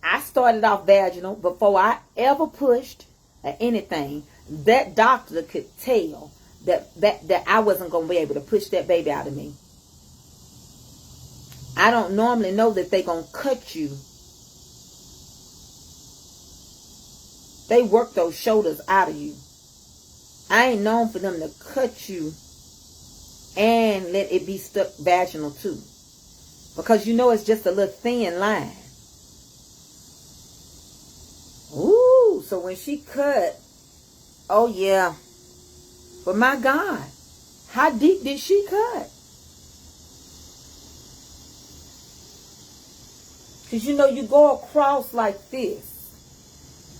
I started off vaginal before I ever pushed or anything. That doctor could tell that I wasn't going to be able to push that baby out of me. I don't normally know that they're going to cut you. They work those shoulders out of you. I ain't known for them to cut you and let it be stuck vaginal too. Because you know it's just a little thin line. Ooh, so when she cut, oh yeah. But my God, how deep did she cut? Because you know you go across like this.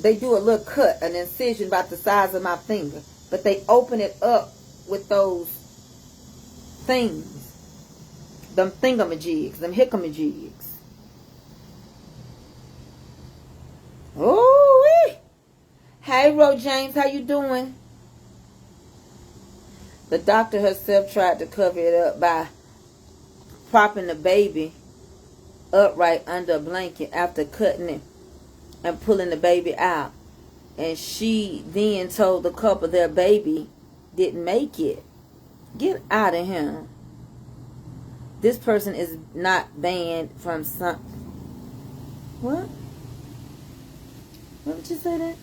They do a little cut, an incision about the size of my finger. But they open it up with those things. Them thingamajigs, them hickamajigs. Ooh-wee. Hey, Ro James, how you doing? The doctor herself tried to cover it up by propping the baby upright under a blanket after cutting it and pulling the baby out. And she then told the couple their baby didn't make it. Get out of here. This person is not banned from some... What? What did you say that?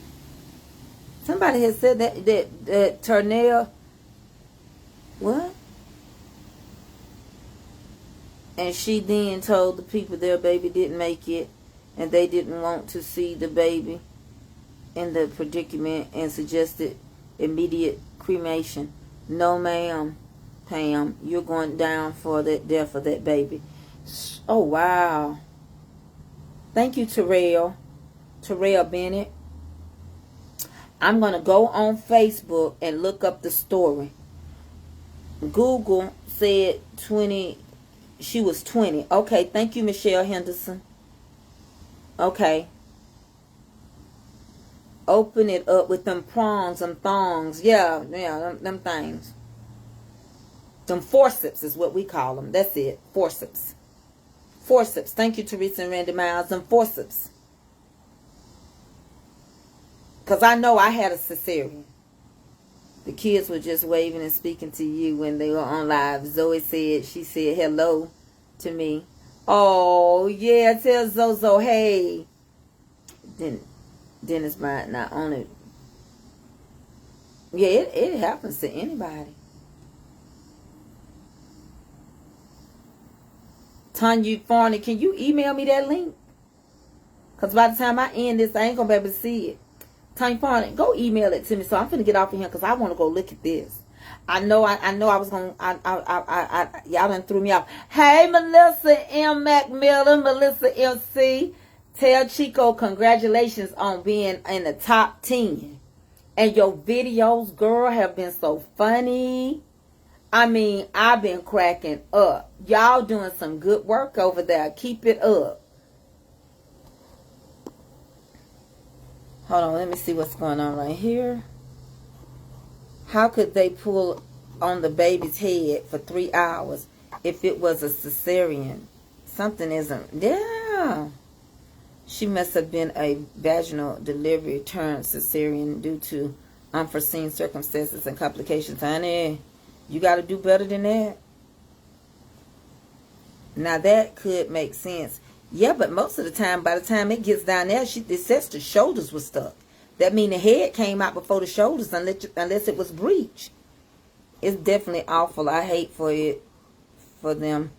Somebody had said that Turnell, what? And she then told the people their baby didn't make it, and they didn't want to see the baby in the predicament, and suggested immediate cremation. No, ma'am, Pam, you're going down for that death of that baby. Oh, wow. Thank you, Terrell Bennett. I'm going to go on Facebook and look up the story. Google said she was 20. Okay, thank you, Michelle Henderson. Okay. Open it up with them prongs, them thongs. Yeah, them things. Them forceps is what we call them. That's it, forceps. Forceps. Thank you, Teresa and Randy Miles. Them forceps. Because I know I had a cesarean. The kids were just waving and speaking to you when they were on live. Zoe said, she said hello to me. Oh, yeah, tell Zozo, hey. Dennis might not own it. Yeah, it happens to anybody. Tanya Farney, can you email me that link? Because by the time I end this, I ain't going to be able to see it. Tanya Farney, go email it to me. So I'm finna get off of here because I want to go look at this. I know I was going to, y'all done threw me off. Hey, Melissa M. McMillan, Melissa MC. Tell Chico congratulations on being in the top 10. And your videos, girl, have been so funny. I mean, I've been cracking up. Y'all doing some good work over there. Keep it up. Hold on, let me see what's going on right here. How could they pull on the baby's head for 3 hours if it was a cesarean? Something isn't. Yeah. She must have been a vaginal delivery turned cesarean due to unforeseen circumstances and complications. Honey, you got to do better than that. Now that could make sense. Yeah, but most of the time, by the time it gets down there, it says the shoulders were stuck. That means the head came out before the shoulders, unless it was breached. It's definitely awful. I hate for them.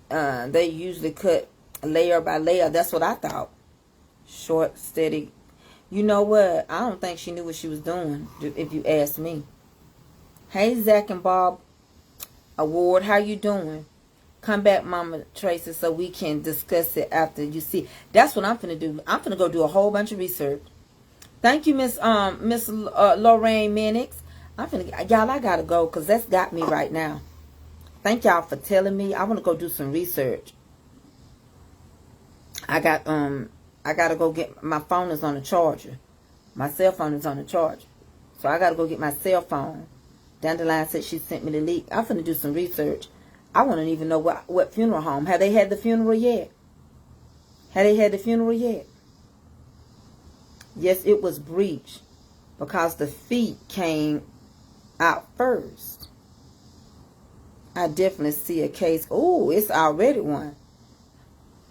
They usually cut layer by layer. That's what I thought. Short, steady. You know what? I don't think she knew what she was doing, if you ask me. Hey, Zach and Bob Award, how you doing? Come back, Mama Tracy, so we can discuss it after you see. That's what I'm finna do. I'm finna go do a whole bunch of research. Thank you, Miss Lorraine Minix. Y'all, I gotta go because that's got me right now. Thank y'all for telling me. I want to go do some research. I gotta go get, my phone is on the charger. My cell phone is on the charger. So I gotta go get my cell phone. Dandelion said she sent me the link. I'm finna do some research. I want to even know what funeral home. Have they had the funeral yet? Have they had the funeral yet? Yes, it was breached because the feet came out first. I definitely see a case. Oh, it's already one.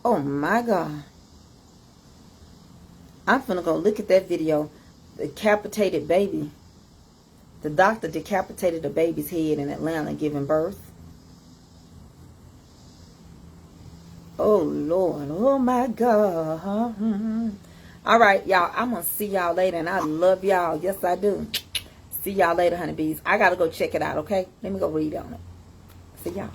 Oh my God. I'm finna go look at that video. The decapitated baby. The doctor decapitated a baby's head in Atlanta giving birth. Oh, Lord. Oh, my God. All right, y'all. I'm going to see y'all later. And I love y'all. Yes, I do. See y'all later, honeybees. I got to go check it out, okay? Let me go read on it. See y'all.